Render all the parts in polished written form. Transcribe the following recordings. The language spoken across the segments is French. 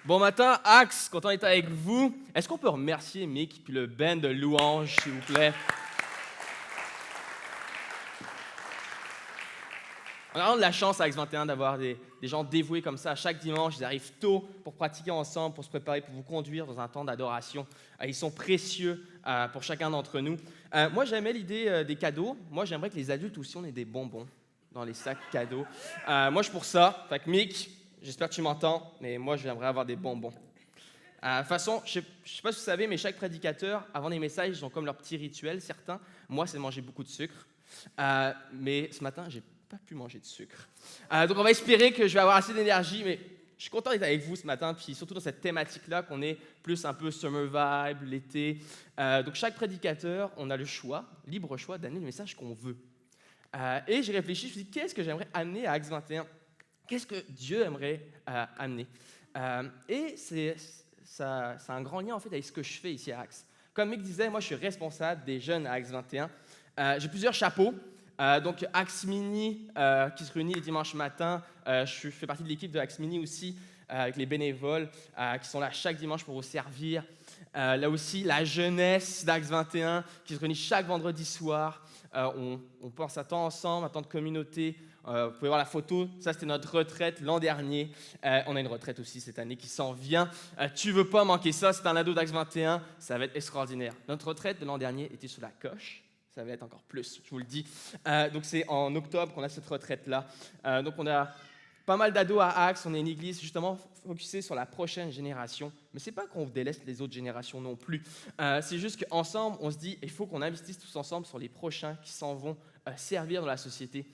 Bon matin, Axe, content d'être avec vous. Est-ce qu'on peut remercier Mick puis le band de louanges, s'il vous plaît? On a vraiment de la chance à Axe 21 d'avoir des gens dévoués comme ça. Chaque dimanche, ils arrivent tôt pour pratiquer ensemble, pour se préparer, pour vous conduire dans un temps d'adoration. Ils sont précieux pour chacun d'entre nous. Moi, j'aimais l'idée des cadeaux. Moi, j'aimerais que les adultes aussi, on ait des bonbons dans les sacs cadeaux. Moi, je suis pour ça. Fait que Mick, j'espère que tu m'entends, mais moi, j'aimerais avoir des bonbons. De toute façon, je ne sais pas si vous savez, mais chaque prédicateur, avant les messages, ils ont comme leur petit rituel, certains. Moi, c'est de manger beaucoup de sucre. Mais ce matin, j'ai pas pu manger de sucre. Donc, on va espérer que je vais avoir assez d'énergie, mais je suis content d'être avec vous ce matin, puis surtout dans cette thématique-là, qu'on est plus un peu summer vibe, l'été. Donc, chaque prédicateur, on a le choix, libre choix, d'amener le message qu'on veut. Et j'ai réfléchi, je me suis dit, qu'est-ce que j'aimerais amener à Acts 21? Qu'est-ce que Dieu aimerait amener? Et ça a un grand lien en fait avec ce que je fais ici à Axe. Comme Mick disait, moi je suis responsable des jeunes à Axe 21. J'ai plusieurs chapeaux. Donc Axe Mini qui se réunit les dimanches matins. Je fais partie de l'équipe de Axe Mini aussi avec les bénévoles qui sont là chaque dimanche pour vous servir. Là aussi, la jeunesse d'Axe 21 qui se réunit chaque vendredi soir. On pense à temps ensemble, à temps de communauté. Vous pouvez voir la photo, ça c'était notre retraite l'an dernier. On a une retraite aussi cette année qui s'en vient. Tu veux pas manquer ça, c'est un ado d'Axe 21, ça va être extraordinaire. Notre retraite de l'an dernier était sous la coche, ça va être encore plus, je vous le dis. Donc c'est en octobre qu'on a cette retraite-là. Donc on a pas mal d'ados à Axe, on est une église justement focusée sur la prochaine génération. Mais c'est pas qu'on délaisse les autres générations non plus. C'est juste qu'ensemble, on se dit, il faut qu'on investisse tous ensemble sur les prochains qui s'en vont servir dans la société.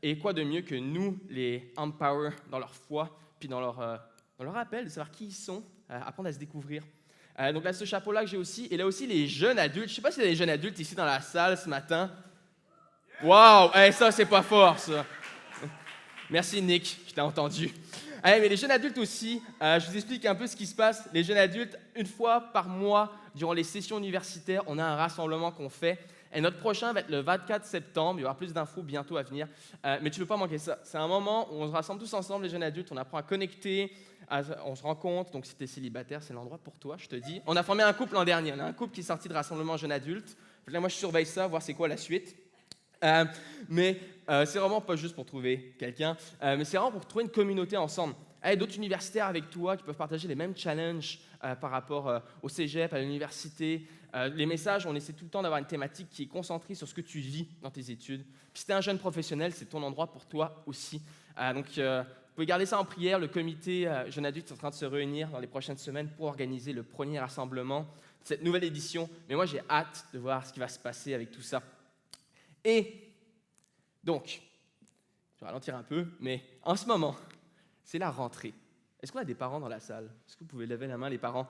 Et quoi de mieux que nous, les empower dans leur foi, puis dans leur appel, de savoir qui ils sont, apprendre à se découvrir. Donc là, ce chapeau-là que j'ai aussi, et là aussi les jeunes adultes. Je ne sais pas s'il y a des jeunes adultes ici dans la salle ce matin. Waouh, ça c'est pas fort ça. Merci Nick, je t'ai entendu. Mais les jeunes adultes aussi, je vous explique un peu ce qui se passe. Les jeunes adultes, une fois par mois, durant les sessions universitaires, on a un rassemblement qu'on fait. Et notre prochain va être le 24 septembre. Il y aura plus d'infos bientôt à venir. Mais tu ne veux pas manquer ça. C'est un moment où on se rassemble tous ensemble, les jeunes adultes. On apprend à connecter, on se rencontre. Donc, si tu es célibataire, c'est l'endroit pour toi, je te dis. On a formé un couple l'an dernier. On a un couple qui est sorti de rassemblement jeunes adultes. Là, moi, je surveille ça, voir c'est quoi la suite. Mais c'est vraiment pas juste pour trouver quelqu'un, mais c'est vraiment pour trouver une communauté ensemble. D'autres universitaires avec toi qui peuvent partager les mêmes challenges par rapport au cégep, à l'université. Les messages, on essaie tout le temps d'avoir une thématique qui est concentrée sur ce que tu vis dans tes études. Puis si tu es un jeune professionnel, c'est ton endroit pour toi aussi. Donc, vous pouvez garder ça en prière. Le comité Jeunes Adultes est en train de se réunir dans les prochaines semaines pour organiser le premier rassemblement de cette nouvelle édition. Mais moi, j'ai hâte de voir ce qui va se passer avec tout ça. Et donc, je vais ralentir un peu, mais en ce moment, c'est la rentrée. Est-ce qu'on a des parents dans la salle? Est-ce que vous pouvez lever la main, les parents?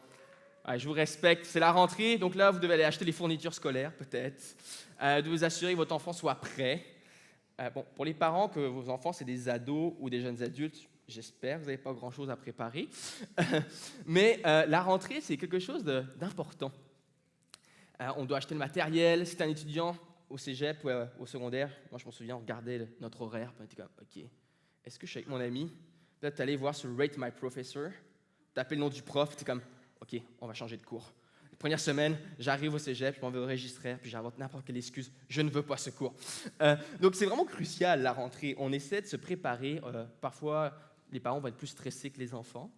Je vous respecte, c'est la rentrée, donc là, vous devez aller acheter les fournitures scolaires, peut-être, de vous assurer que votre enfant soit prêt. Pour les parents, que vos enfants, c'est des ados ou des jeunes adultes, j'espère que vous n'avez pas grand-chose à préparer. Mais la rentrée, c'est quelque chose d'important. On doit acheter le matériel. Si tu es un étudiant au cégep ou au secondaire, moi je me souviens, on regardait notre horaire, puis on était comme, OK, est-ce que je suis avec mon ami? Peut-être tu allais voir sur Rate My Professor, taper le nom du prof, tu es comme, OK, on va changer de cours. La première semaine, j'arrive au cégep, je m'en vais au registraire, puis j'invente n'importe quelle excuse, je ne veux pas ce cours. Donc c'est vraiment crucial la rentrée. On essaie de se préparer. Parfois, les parents vont être plus stressés que les enfants.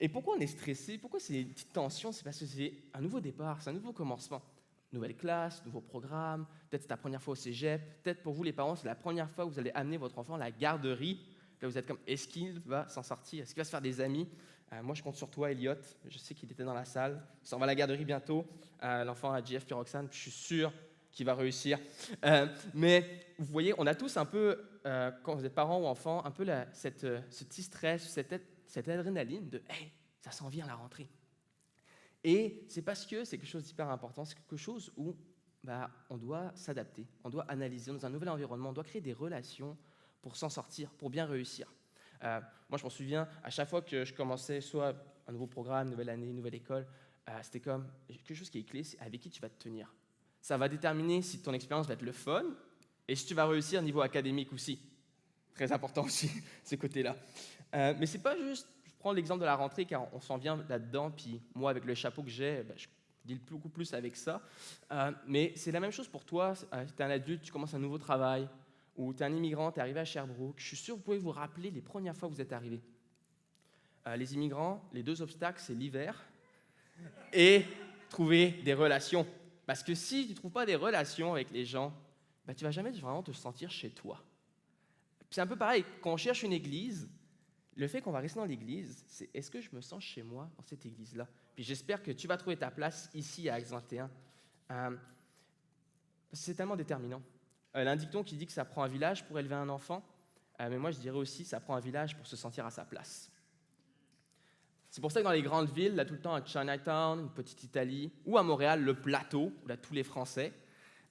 Et pourquoi on est stressé? Pourquoi c'est une petite tension? C'est parce que c'est un nouveau départ, c'est un nouveau commencement. Nouvelle classe, nouveau programme, peut-être c'est ta première fois au cégep, peut-être pour vous les parents, c'est la première fois que vous allez amener votre enfant à la garderie. Là, vous êtes comme, est-ce qu'il va s'en sortir? Est-ce qu'il va se faire des amis? Moi, je compte sur toi, Elliot. Je sais qu'il était dans la salle. Il s'en va à la garderie bientôt. L'enfant a JF puis Roxane, je suis sûr qu'il va réussir. Mais vous voyez, on a tous un peu, quand vous êtes parents ou enfants, un peu ce petit stress, cette adrénaline de « Hey, ça s'en vient la rentrée ». Et c'est parce que c'est quelque chose d'hyper important, c'est quelque chose où on doit s'adapter, on doit analyser dans un nouvel environnement, on doit créer des relations pour s'en sortir, pour bien réussir. Moi, je m'en souviens, à chaque fois que je commençais soit un nouveau programme, nouvelle année, nouvelle école, c'était comme quelque chose qui est clé, c'est avec qui tu vas te tenir. Ça va déterminer si ton expérience va être le fun et si tu vas réussir au niveau académique aussi. Très important aussi, ces côtés-là. Mais c'est pas juste prends l'exemple de la rentrée, car on s'en vient là-dedans, puis moi, avec le chapeau que j'ai, je deal beaucoup plus avec ça. Mais c'est la même chose pour toi. Tu es un adulte, tu commences un nouveau travail, ou tu es un immigrant, tu es arrivé à Sherbrooke. Je suis sûr que vous pouvez vous rappeler les premières fois que vous êtes arrivé. Les immigrants, les deux obstacles, c'est l'hiver et trouver des relations. Parce que si tu ne trouves pas des relations avec les gens, tu ne vas jamais vraiment te sentir chez toi. C'est un peu pareil, quand on cherche une église, le fait qu'on va rester dans l'église, c'est est-ce que je me sens chez moi dans cette église-là? Puis j'espère que tu vas trouver ta place ici à Acts 21. C'est tellement déterminant. Un dicton qui dit que ça prend un village pour élever un enfant, mais moi je dirais aussi ça prend un village pour se sentir à sa place. C'est pour ça que dans les grandes villes, là tout le temps à Chinatown, une petite Italie, ou à Montréal, le plateau, où là tous les Français,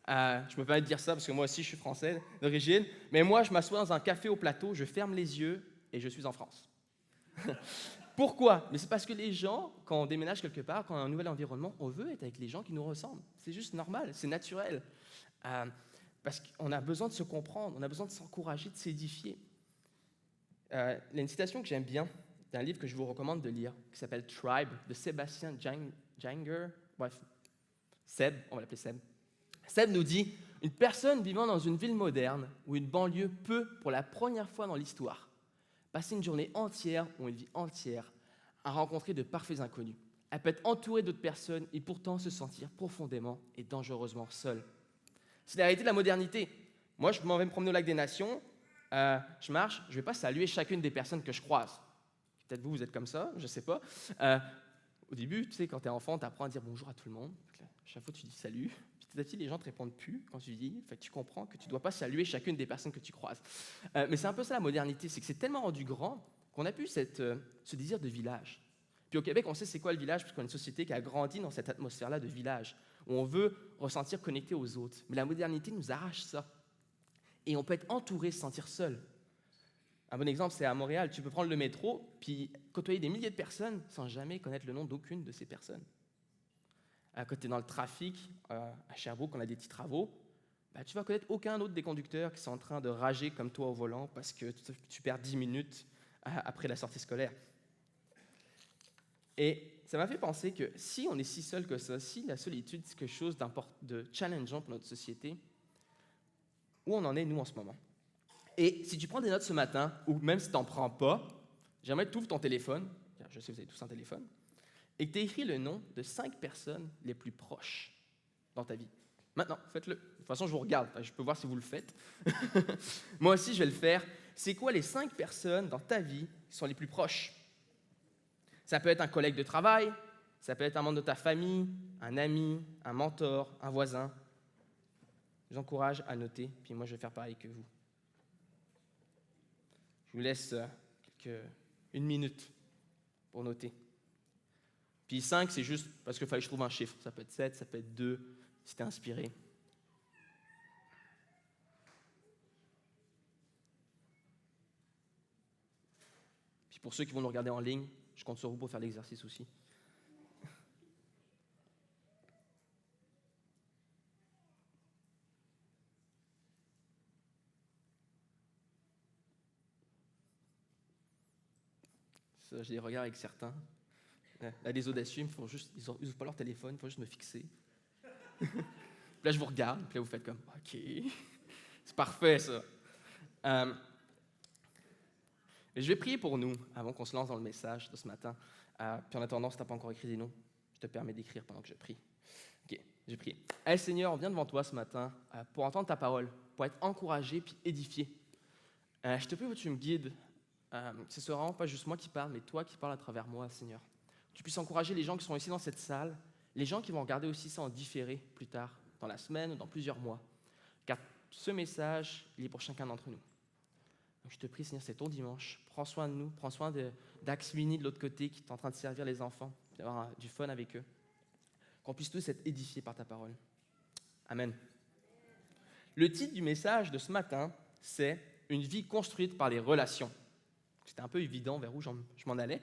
je me permets de dire ça parce que moi aussi je suis français d'origine, mais moi je m'assois dans un café au plateau, je ferme les yeux et je suis en France. Pourquoi? Mais c'est parce que les gens, quand on déménage quelque part, quand on a un nouvel environnement, on veut être avec les gens qui nous ressemblent. C'est juste normal, c'est naturel. Parce qu'on a besoin de se comprendre, on a besoin de s'encourager, de s'édifier. Il y a une citation que j'aime bien, d'un livre que je vous recommande de lire, qui s'appelle Tribe, de Sébastien Janger. Bref, Seb, on va l'appeler Seb. Seb nous dit « Une personne vivant dans une ville moderne ou une banlieue peut, pour la première fois dans l'histoire, passer une journée entière ou une vie entière à rencontrer de parfaits inconnus. Elle peut être entourée d'autres personnes et pourtant se sentir profondément et dangereusement seule. » C'est la réalité de la modernité. Moi, je m'en vais me promener au lac des Nations, je marche, je ne vais pas saluer chacune des personnes que je croise. Peut-être vous êtes comme ça, je ne sais pas. Au début, tu sais, quand tu es enfant, tu apprends à dire bonjour à tout le monde. Chaque fois, tu dis salut. Puis petit à petit, les gens ne te répondent plus quand tu dis. Fait que tu comprends que tu ne dois pas saluer chacune des personnes que tu croises. Mais c'est un peu ça la modernité, c'est que c'est tellement rendu grand qu'on a plus ce désir de village. Puis au Québec, on sait c'est quoi le village, parce qu'on est une société qui a grandi dans cette atmosphère-là de village, où on veut ressentir connecté aux autres. Mais la modernité nous arrache ça. Et on peut être entouré, se sentir seul. Un bon exemple, c'est à Montréal. Tu peux prendre le métro, puis côtoyer des milliers de personnes sans jamais connaître le nom d'aucune de ces personnes. Quand tu es dans le trafic, à Sherbrooke, on a des petits travaux, tu vas connaître aucun autre des conducteurs qui sont en train de rager comme toi au volant parce que tu perds 10 minutes après la sortie scolaire. Et ça m'a fait penser que si on est si seul que ça, si la solitude c'est quelque chose de challengeant pour notre société, où on en est, nous, en ce moment? Et si tu prends des notes ce matin, ou même si tu n'en prends pas, j'aimerais que tu ouvres ton téléphone, car je sais que vous avez tous un téléphone, et que tu écris le nom de 5 personnes les plus proches dans ta vie. Maintenant, faites-le. De toute façon, je vous regarde, je peux voir si vous le faites. Moi aussi, je vais le faire. C'est quoi les 5 personnes dans ta vie qui sont les plus proches? Ça peut être un collègue de travail, ça peut être un membre de ta famille, un ami, un mentor, un voisin. Je vous encourage à noter, puis moi, je vais faire pareil que vous. Je vous laisse une minute pour noter. Puis 5, c'est juste parce qu'il fallait que je trouve un chiffre. Ça peut être 7, ça peut être 2, si t'es inspiré. Puis pour ceux qui vont nous regarder en ligne, je compte sur vous pour faire l'exercice aussi. Ça, je les regarde avec certains. Là, les audacieux, ils n'ouvrent pas leur téléphone, il faut juste me fixer. Puis là, je vous regarde, puis là, vous faites comme, OK, c'est parfait, ça. Je vais prier pour nous, avant qu'on se lance dans le message de ce matin. Puis en attendant, si tu n'as pas encore écrit des noms, je te permets d'écrire pendant que je prie. OK, je prie. Hey Seigneur, on vient devant toi ce matin pour entendre ta parole, pour être encouragé puis édifié. Je te prie que tu me guides. Ce sera vraiment pas juste moi qui parle, mais toi qui parles à travers moi, Seigneur. Que tu puisses encourager les gens qui sont ici dans cette salle, les gens qui vont regarder aussi ça en différé plus tard, dans la semaine ou dans plusieurs mois. Car ce message, il est pour chacun d'entre nous. Donc je te prie, Seigneur, c'est ton dimanche. Prends soin de nous, prends soin d'Axe Mini de l'autre côté qui est en train de servir les enfants, d'avoir du fun avec eux. Qu'on puisse tous être édifiés par ta parole. Amen. Le titre du message de ce matin, c'est « Une vie construite par les relations ». C'était un peu évident vers où je m'en allais.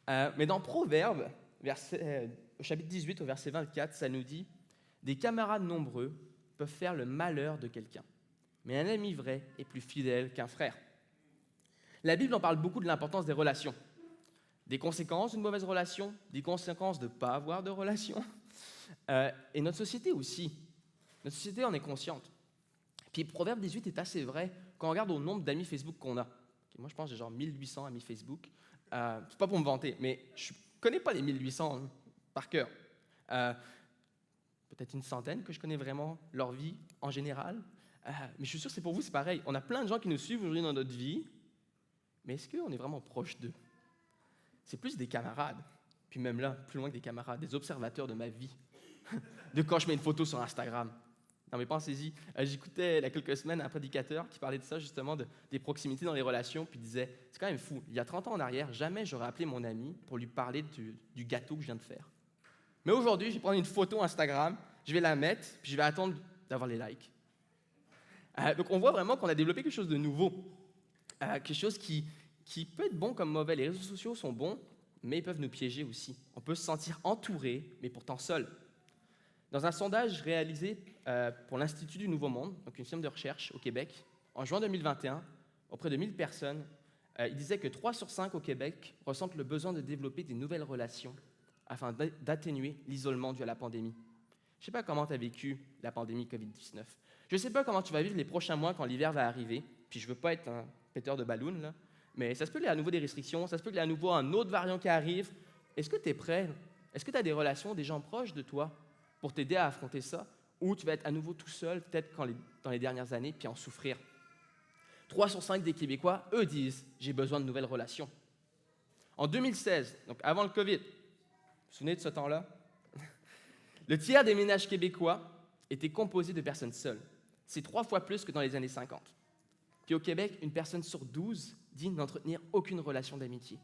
Mais dans Proverbes, au chapitre 18, au verset 24, ça nous dit « Des camarades nombreux peuvent faire le malheur de quelqu'un, mais un ami vrai est plus fidèle qu'un frère. » La Bible en parle beaucoup de l'importance des relations. des conséquences d'une mauvaise relation, des conséquences de ne pas avoir de relation. Et notre société aussi. Notre société en est consciente. Puis Proverbe 18 est assez vrai quand on regarde au nombre d'amis Facebook qu'on a. Moi, je pense que j'ai genre 1800 amis Facebook. C'est pas pour me vanter, mais je ne connais pas les 1800 par cœur. Peut-être une centaine que je connais vraiment leur vie en général. Mais je suis sûr que c'est pour vous, c'est pareil. On a plein de gens qui nous suivent aujourd'hui dans notre vie, mais est-ce qu'on est vraiment proche d'eux? C'est plus des camarades, puis même là, plus loin que des camarades, des observateurs de ma vie, de quand je mets une photo sur Instagram. Non mais pensez-y, j'écoutais il y a quelques semaines un prédicateur qui parlait de ça justement, des proximités dans les relations, puis il disait, c'est quand même fou, il y a 30 ans en arrière, jamais j'aurais appelé mon ami pour lui parler du gâteau que je viens de faire. Mais aujourd'hui, je vais prendre une photo Instagram, je vais la mettre, puis je vais attendre d'avoir les likes. Donc on voit vraiment qu'on a développé quelque chose de nouveau, quelque chose qui peut être bon comme mauvais. Les réseaux sociaux sont bons, mais ils peuvent nous piéger aussi. On peut se sentir entouré, mais pourtant seul. Dans un sondage réalisé pour l'Institut du Nouveau Monde, donc une firme de recherche au Québec, en juin 2021, auprès de 1000 personnes, il disait que 3 sur 5 au Québec ressentent le besoin de développer des nouvelles relations afin d'atténuer l'isolement dû à la pandémie. Je ne sais pas comment tu as vécu la pandémie COVID-19. Je ne sais pas comment tu vas vivre les prochains mois quand l'hiver va arriver, puis je ne veux pas être un péteur de ballon, là, mais ça se peut qu'il y ait à nouveau des restrictions, ça se peut qu'il y ait à nouveau un autre variant qui arrive. Est-ce que tu es prêt? Est-ce que tu as des relations, des gens proches de toi pour t'aider à affronter ça? Ou tu vas être à nouveau tout seul, peut-être dans les dernières années, puis en souffrir? 3 sur 5 des Québécois, eux, disent « j'ai besoin de nouvelles relations ». En 2016, donc avant le COVID, vous vous souvenez de ce temps-là? Le tiers des ménages québécois étaient composés de personnes seules. C'est 3 fois plus que dans les années 50. Puis au Québec, une personne sur 12 dit n'entretenir aucune relation d'amitié.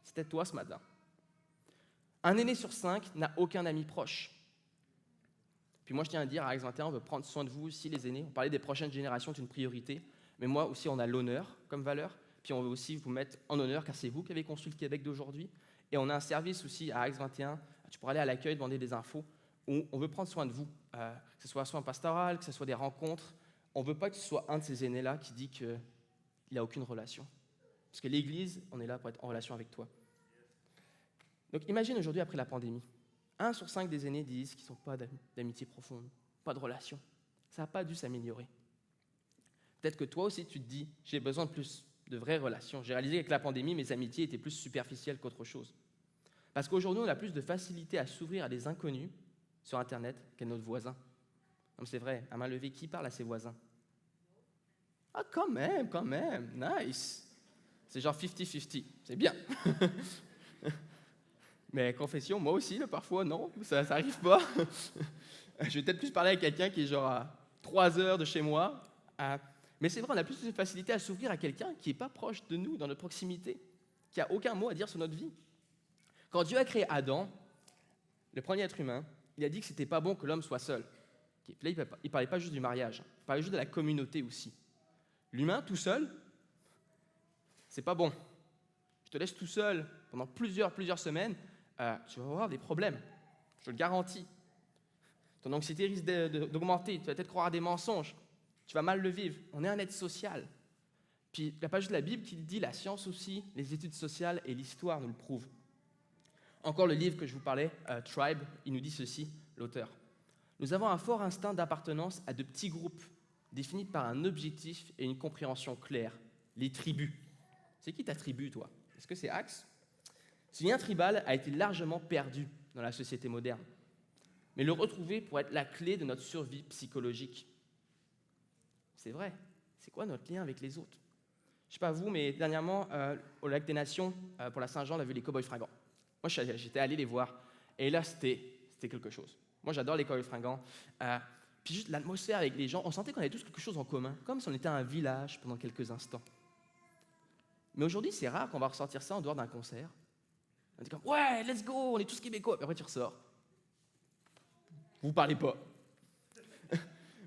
C'était toi ce matin. Un aîné sur 5 n'a aucun ami proche. Puis moi, je tiens à dire, à Axe 21, on veut prendre soin de vous aussi, les aînés. On parlait des prochaines générations, c'est une priorité. Mais moi aussi, on a l'honneur comme valeur. Puis on veut aussi vous mettre en honneur, car c'est vous qui avez construit le Québec d'aujourd'hui. Et on a un service aussi à Axe 21. Tu pourras aller à l'accueil, demander des infos. Où on veut prendre soin de vous, que ce soit soin pastoral, que ce soit des rencontres. On ne veut pas que ce soit un de ces aînés-là qui dit qu'il n'a aucune relation. Parce que l'Église, on est là pour être en relation avec toi. Donc imagine aujourd'hui, après la pandémie, 1 sur 5 des aînés disent qu'ils n'ont pas d'amitié profonde, pas de relation. Ça n'a pas dû s'améliorer. Peut-être que toi aussi, tu te dis, j'ai besoin de plus de vraies relations. J'ai réalisé qu'avec la pandémie, mes amitiés étaient plus superficielles qu'autre chose. Parce qu'aujourd'hui, on a plus de facilité à s'ouvrir à des inconnus sur Internet qu'à notre voisin. Non, c'est vrai, à main levée, qui parle à ses voisins? Ah, quand même, nice. C'est genre 50-50, c'est bien. Mais confession, moi aussi, là, parfois, non, ça n'arrive pas. Je vais peut-être plus parler avec quelqu'un qui est genre à 3 heures de chez moi. Mais c'est vrai, on a plus de facilité à s'ouvrir à quelqu'un qui n'est pas proche de nous, dans notre proximité, qui n'a aucun mot à dire sur notre vie. Quand Dieu a créé Adam, le premier être humain, il a dit que ce n'était pas bon que l'homme soit seul. Là, il ne parlait pas juste du mariage, il parlait juste de la communauté aussi. L'humain, tout seul, c'est pas bon. Je te laisse tout seul pendant plusieurs semaines, tu vas avoir des problèmes, je te le garantis. Ton anxiété risque d'augmenter, tu vas peut-être croire à des mensonges, tu vas mal le vivre. On est un être social. Puis il n'y a pas juste la Bible qui le dit, la science aussi, les études sociales et l'histoire nous le prouvent. Encore le livre que je vous parlais, Tribe, il nous dit ceci, l'auteur. Nous avons un fort instinct d'appartenance à de petits groupes, définis par un objectif et une compréhension claire, les tribus. C'est qui ta tribu, toi? Est-ce que c'est Axe? Ce lien tribal a été largement perdu dans la société moderne. Mais le retrouver pourrait être la clé de notre survie psychologique. C'est vrai. C'est quoi notre lien avec les autres? Je ne sais pas vous, mais dernièrement, au Lac des Nations, pour la Saint-Jean, on a vu les cow-boys fringants. Moi, j'étais allé les voir. Et là, c'était quelque chose. Moi, j'adore les cow-boys fringants. Puis juste l'atmosphère avec les gens, on sentait qu'on avait tous quelque chose en commun, comme si on était un village pendant quelques instants. Mais aujourd'hui, c'est rare qu'on va ressortir ça en dehors d'un concert. On dit comme, ouais, let's go, on est tous québécois. Et après, tu ressors. Vous parlez pas.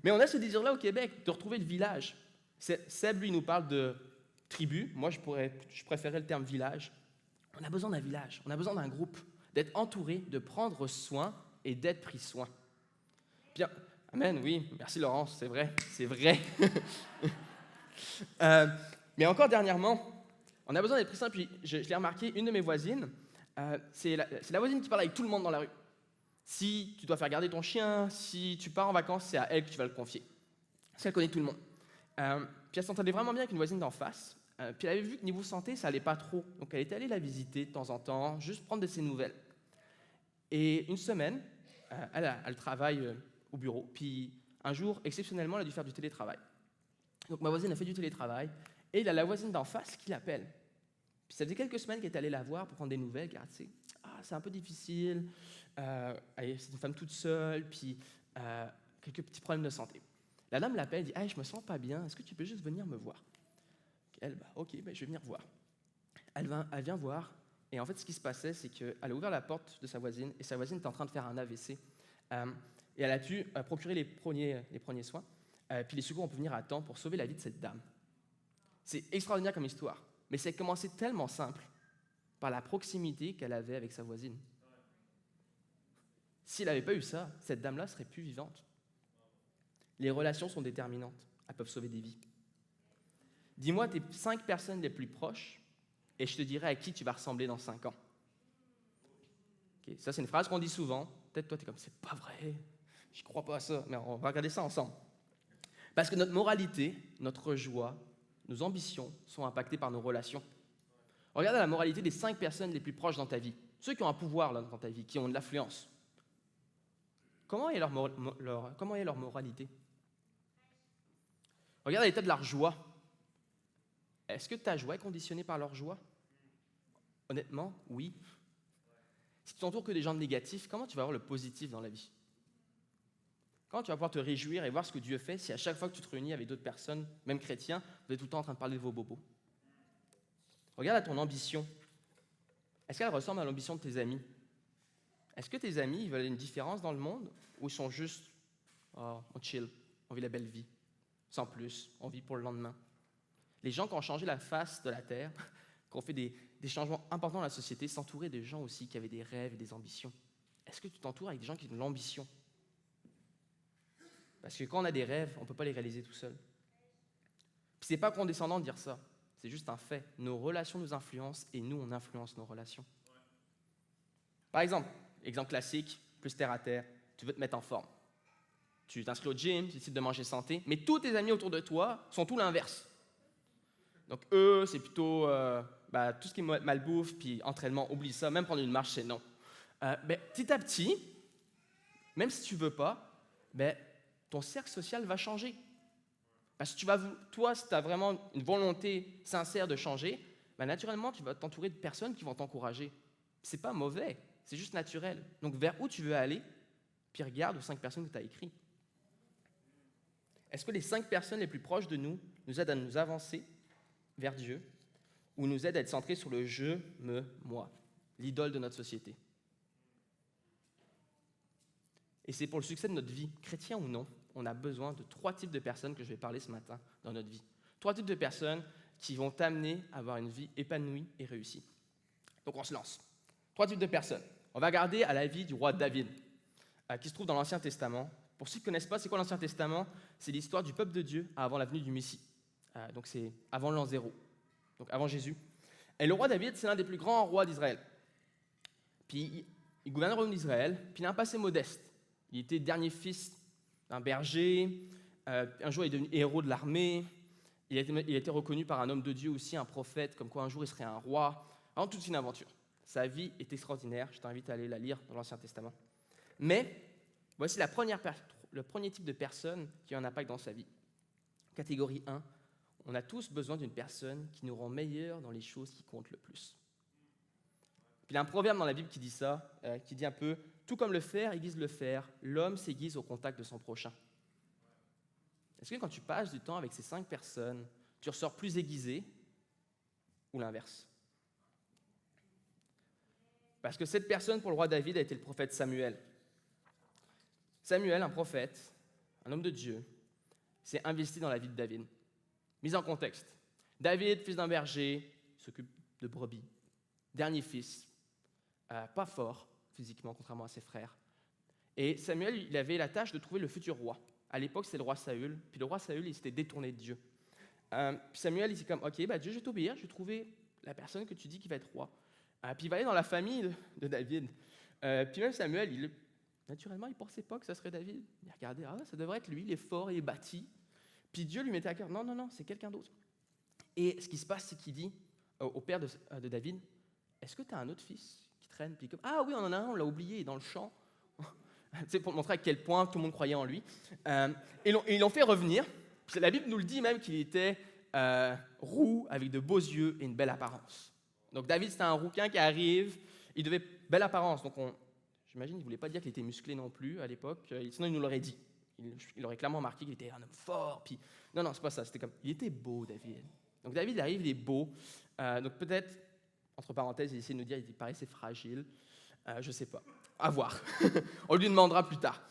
Mais on a ce désir-là au Québec, de retrouver le village. Seb, lui, nous parle de tribu. Moi, je préférais le terme village. On a besoin d'un village, on a besoin d'un groupe, d'être entouré, de prendre soin et d'être pris soin. Bien, amen, oui, merci Laurence, c'est vrai. Mais encore dernièrement, On a besoin d'être présent, puis je l'ai remarqué, une de mes voisines, c'est la voisine qui parle avec tout le monde dans la rue. Si tu dois faire garder ton chien, si tu pars en vacances, c'est à elle que tu vas le confier. Parce qu'elle connaît tout le monde. Puis elle s'entendait vraiment bien avec une voisine d'en face. Puis elle avait vu que niveau santé, ça allait pas trop. Donc elle était allée la visiter de temps en temps, juste prendre de ses nouvelles. Et une semaine, elle travaille au bureau. Puis un jour, exceptionnellement, elle a dû faire du télétravail. Donc ma voisine a fait du télétravail. Et il y a la voisine d'en face qui l'appelle. Puis ça faisait quelques semaines qu'elle était allée la voir pour prendre des nouvelles. Car tu sais, c'est un peu difficile. C'est une femme toute seule. Puis quelques petits problèmes de santé. La dame l'appelle et dit « Hey, je me sens pas bien. Est-ce que tu peux juste venir me voir ?» Elle, OK, je vais venir voir. Elle vient voir, et en fait, ce qui se passait, c'est qu'elle a ouvert la porte de sa voisine, et sa voisine était en train de faire un AVC. Et elle a pu procurer les premiers soins, puis les secours ont pu venir à temps pour sauver la vie de cette dame. C'est extraordinaire comme histoire, mais ça a commencé tellement simple, par la proximité qu'elle avait avec sa voisine. S'il n'avait pas eu ça, cette dame-là serait plus vivante. Les relations sont déterminantes, elles peuvent sauver des vies. Dis-moi tes 5 personnes les plus proches et je te dirai à qui tu vas ressembler dans 5 ans. Okay, ça, c'est une phrase qu'on dit souvent. Peut-être toi, tu es comme, c'est pas vrai, je crois pas à ça, mais on va regarder ça ensemble. Parce que notre moralité, notre joie, nos ambitions sont impactées par nos relations. Regarde la moralité des 5 personnes les plus proches dans ta vie, ceux qui ont un pouvoir là, dans ta vie, qui ont de l'influence. Comment est leur moralité? Regarde l'état de leur joie. Est-ce que ta joie est conditionnée par leur joie? Honnêtement, oui. Si tu t'entoures que des gens négatifs, comment tu vas avoir le positif dans la vie? Comment tu vas pouvoir te réjouir et voir ce que Dieu fait si à chaque fois que tu te réunis avec d'autres personnes, même chrétiens, vous êtes tout le temps en train de parler de vos bobos? Regarde à ton ambition. Est-ce qu'elle ressemble à l'ambition de tes amis? Est-ce que tes amis ils veulent une différence dans le monde ou ils sont juste on chill, on vit la belle vie, sans plus, on vit pour le lendemain? Les gens qui ont changé la face de la terre, qui ont fait des changements importants dans la société, s'entouraient de gens aussi qui avaient des rêves et des ambitions. Est-ce que tu t'entoures avec des gens qui ont de l'ambition? Parce que quand on a des rêves, on ne peut pas les réaliser tout seul. Puis c'est pas condescendant de dire ça, c'est juste un fait. Nos relations nous influencent et nous, on influence nos relations. Par exemple classique, plus terre à terre, tu veux te mettre en forme. Tu t'inscris au gym, tu décides de manger santé, mais tous tes amis autour de toi sont tout l'inverse. Donc eux, c'est plutôt tout ce qui est malbouffe, puis entraînement, oublie ça, même prendre une marche, c'est non. Petit à petit, même si tu ne veux pas, ton cercle social va changer. Parce que toi, si tu as vraiment une volonté sincère de changer, naturellement, tu vas t'entourer de personnes qui vont t'encourager. C'est pas mauvais, c'est juste naturel. Donc vers où tu veux aller, puis regarde aux 5 personnes que tu as écrites. Est-ce que les 5 personnes les plus proches de nous aident à nous avancer vers Dieu, ou nous aide à être centrés sur le je, me, moi, l'idole de notre société? Et c'est pour le succès de notre vie, chrétien ou non, on a besoin de 3 types de personnes que je vais parler ce matin dans notre vie. 3 types de personnes qui vont t'amener à avoir une vie épanouie et réussie. Donc on se lance. 3 types de personnes. On va regarder à la vie du roi David, qui se trouve dans l'Ancien Testament. Pour ceux qui ne connaissent pas, c'est quoi l'Ancien Testament? C'est l'histoire du peuple de Dieu avant la venue du Messie. Donc c'est avant l'an 0, donc avant Jésus. Et le roi David, c'est l'un des plus grands rois d'Israël. Puis il gouverne le royaume d'Israël, puis il a un passé modeste. Il était dernier fils d'un berger, un jour il est devenu héros de l'armée, il a été reconnu par un homme de Dieu aussi, un prophète, comme quoi un jour il serait un roi. Vraiment toute une aventure. Sa vie est extraordinaire, je t'invite à aller la lire dans l'Ancien Testament. Mais voici le premier type de personne qui a un impact dans sa vie. Catégorie 1. On a tous besoin d'une personne qui nous rend meilleurs dans les choses qui comptent le plus. Puis il y a un proverbe dans la Bible qui dit ça, qui dit un peu « Tout comme le fer aiguise le fer, l'homme s'aiguise au contact de son prochain. » Est-ce que quand tu passes du temps avec ces 5 personnes, tu ressors plus aiguisé ou l'inverse? Parce que cette personne, pour le roi David, a été le prophète Samuel. Samuel, un prophète, un homme de Dieu, s'est investi dans la vie de David. Mise en contexte. David, fils d'un berger, s'occupe de brebis. Dernier fils, pas fort physiquement, contrairement à ses frères. Et Samuel, il avait la tâche de trouver le futur roi. À l'époque, c'était le roi Saül. Puis le roi Saül, il s'était détourné de Dieu. Puis Samuel, il s'est comme, OK, Dieu, je vais t'obéir, je vais trouver la personne que tu dis qui va être roi. Puis il va aller dans la famille de David. Puis même Samuel, naturellement, il ne pensait pas que ça serait David. Il regardait, ça devrait être lui, il est fort, il est bâti. Puis Dieu lui mettait à cœur, non, c'est quelqu'un d'autre. Et ce qui se passe, c'est qu'il dit au père de David, est-ce que tu as un autre fils qui traîne? Puis comme, ah oui, on en a un, on l'a oublié, il est dans le champ. Pour montrer à quel point tout le monde croyait en lui. Et ils l'ont fait revenir. Puis la Bible nous le dit même qu'il était roux, avec de beaux yeux et une belle apparence. Donc David, c'était un rouquin qui arrive, il devait belle apparence. Donc j'imagine qu'il ne voulait pas dire qu'il était musclé non plus à l'époque, sinon il nous l'aurait dit. Il aurait clairement marqué qu'il était un homme fort. Puis non, c'est pas ça, c'était comme, il était beau, David. Donc David arrive, il est beau. Donc peut-être, entre parenthèses, il essaie de nous dire qu'il paraissait fragile. Je ne sais pas. À voir. On lui demandera plus tard.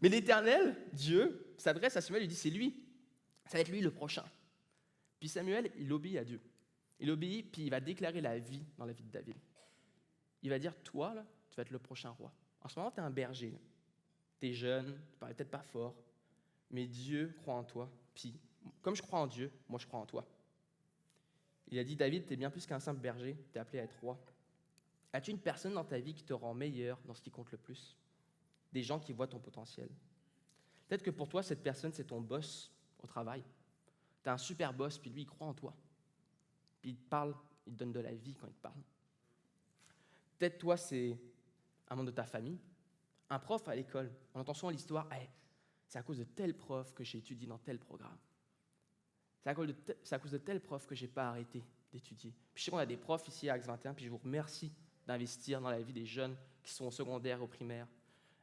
Mais l'Éternel, Dieu, s'adresse à Samuel et dit, c'est lui. Ça va être lui le prochain. Puis Samuel, il obéit à Dieu. Il obéit, puis il va déclarer la vie dans la vie de David. Il va dire, toi, là, tu vas être le prochain roi. En ce moment, tu es un berger. Tu es jeune, tu ne parles peut-être pas fort, mais Dieu croit en toi. Puis, comme je crois en Dieu, moi, je crois en toi. Il a dit, David, tu es bien plus qu'un simple berger, tu es appelé à être roi. As-tu une personne dans ta vie qui te rend meilleur dans ce qui compte le plus? Des gens qui voient ton potentiel. Peut-être que pour toi, cette personne, c'est ton boss au travail. Tu as un super boss, puis lui, il croit en toi. Puis il te parle, il te donne de la vie quand il te parle. Peut-être toi, c'est un membre de ta famille, un prof à l'école. On entend souvent l'histoire, hey, c'est à cause de tel prof que j'ai étudié dans tel programme. C'est à cause de tel prof que je n'ai pas arrêté d'étudier. Puis je sais qu'on a des profs ici à Acts 21, puis je vous remercie d'investir dans la vie des jeunes qui sont au secondaire, au primaire,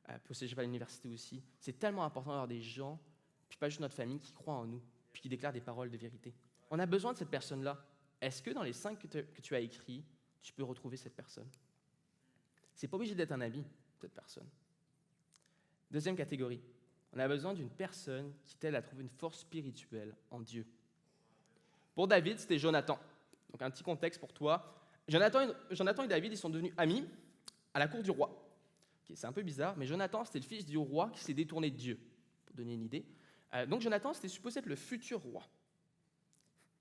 puis au cégep à l'université aussi. C'est tellement important d'avoir des gens, puis pas juste notre famille, qui croient en nous, puis qui déclarent des paroles de vérité. On a besoin de cette personne-là. Est-ce que dans les 5 que tu as écrits, tu peux retrouver cette personne? C'est pas obligé d'être un ami, cette personne. Deuxième catégorie, on a besoin d'une personne qui t'aide à trouver une force spirituelle en Dieu. Pour David, c'était Jonathan. Donc un petit contexte pour toi. Jonathan et David, ils sont devenus amis à la cour du roi. Okay, c'est un peu bizarre, mais Jonathan, c'était le fils du roi qui s'est détourné de Dieu, pour donner une idée. Donc Jonathan, c'était supposé être le futur roi.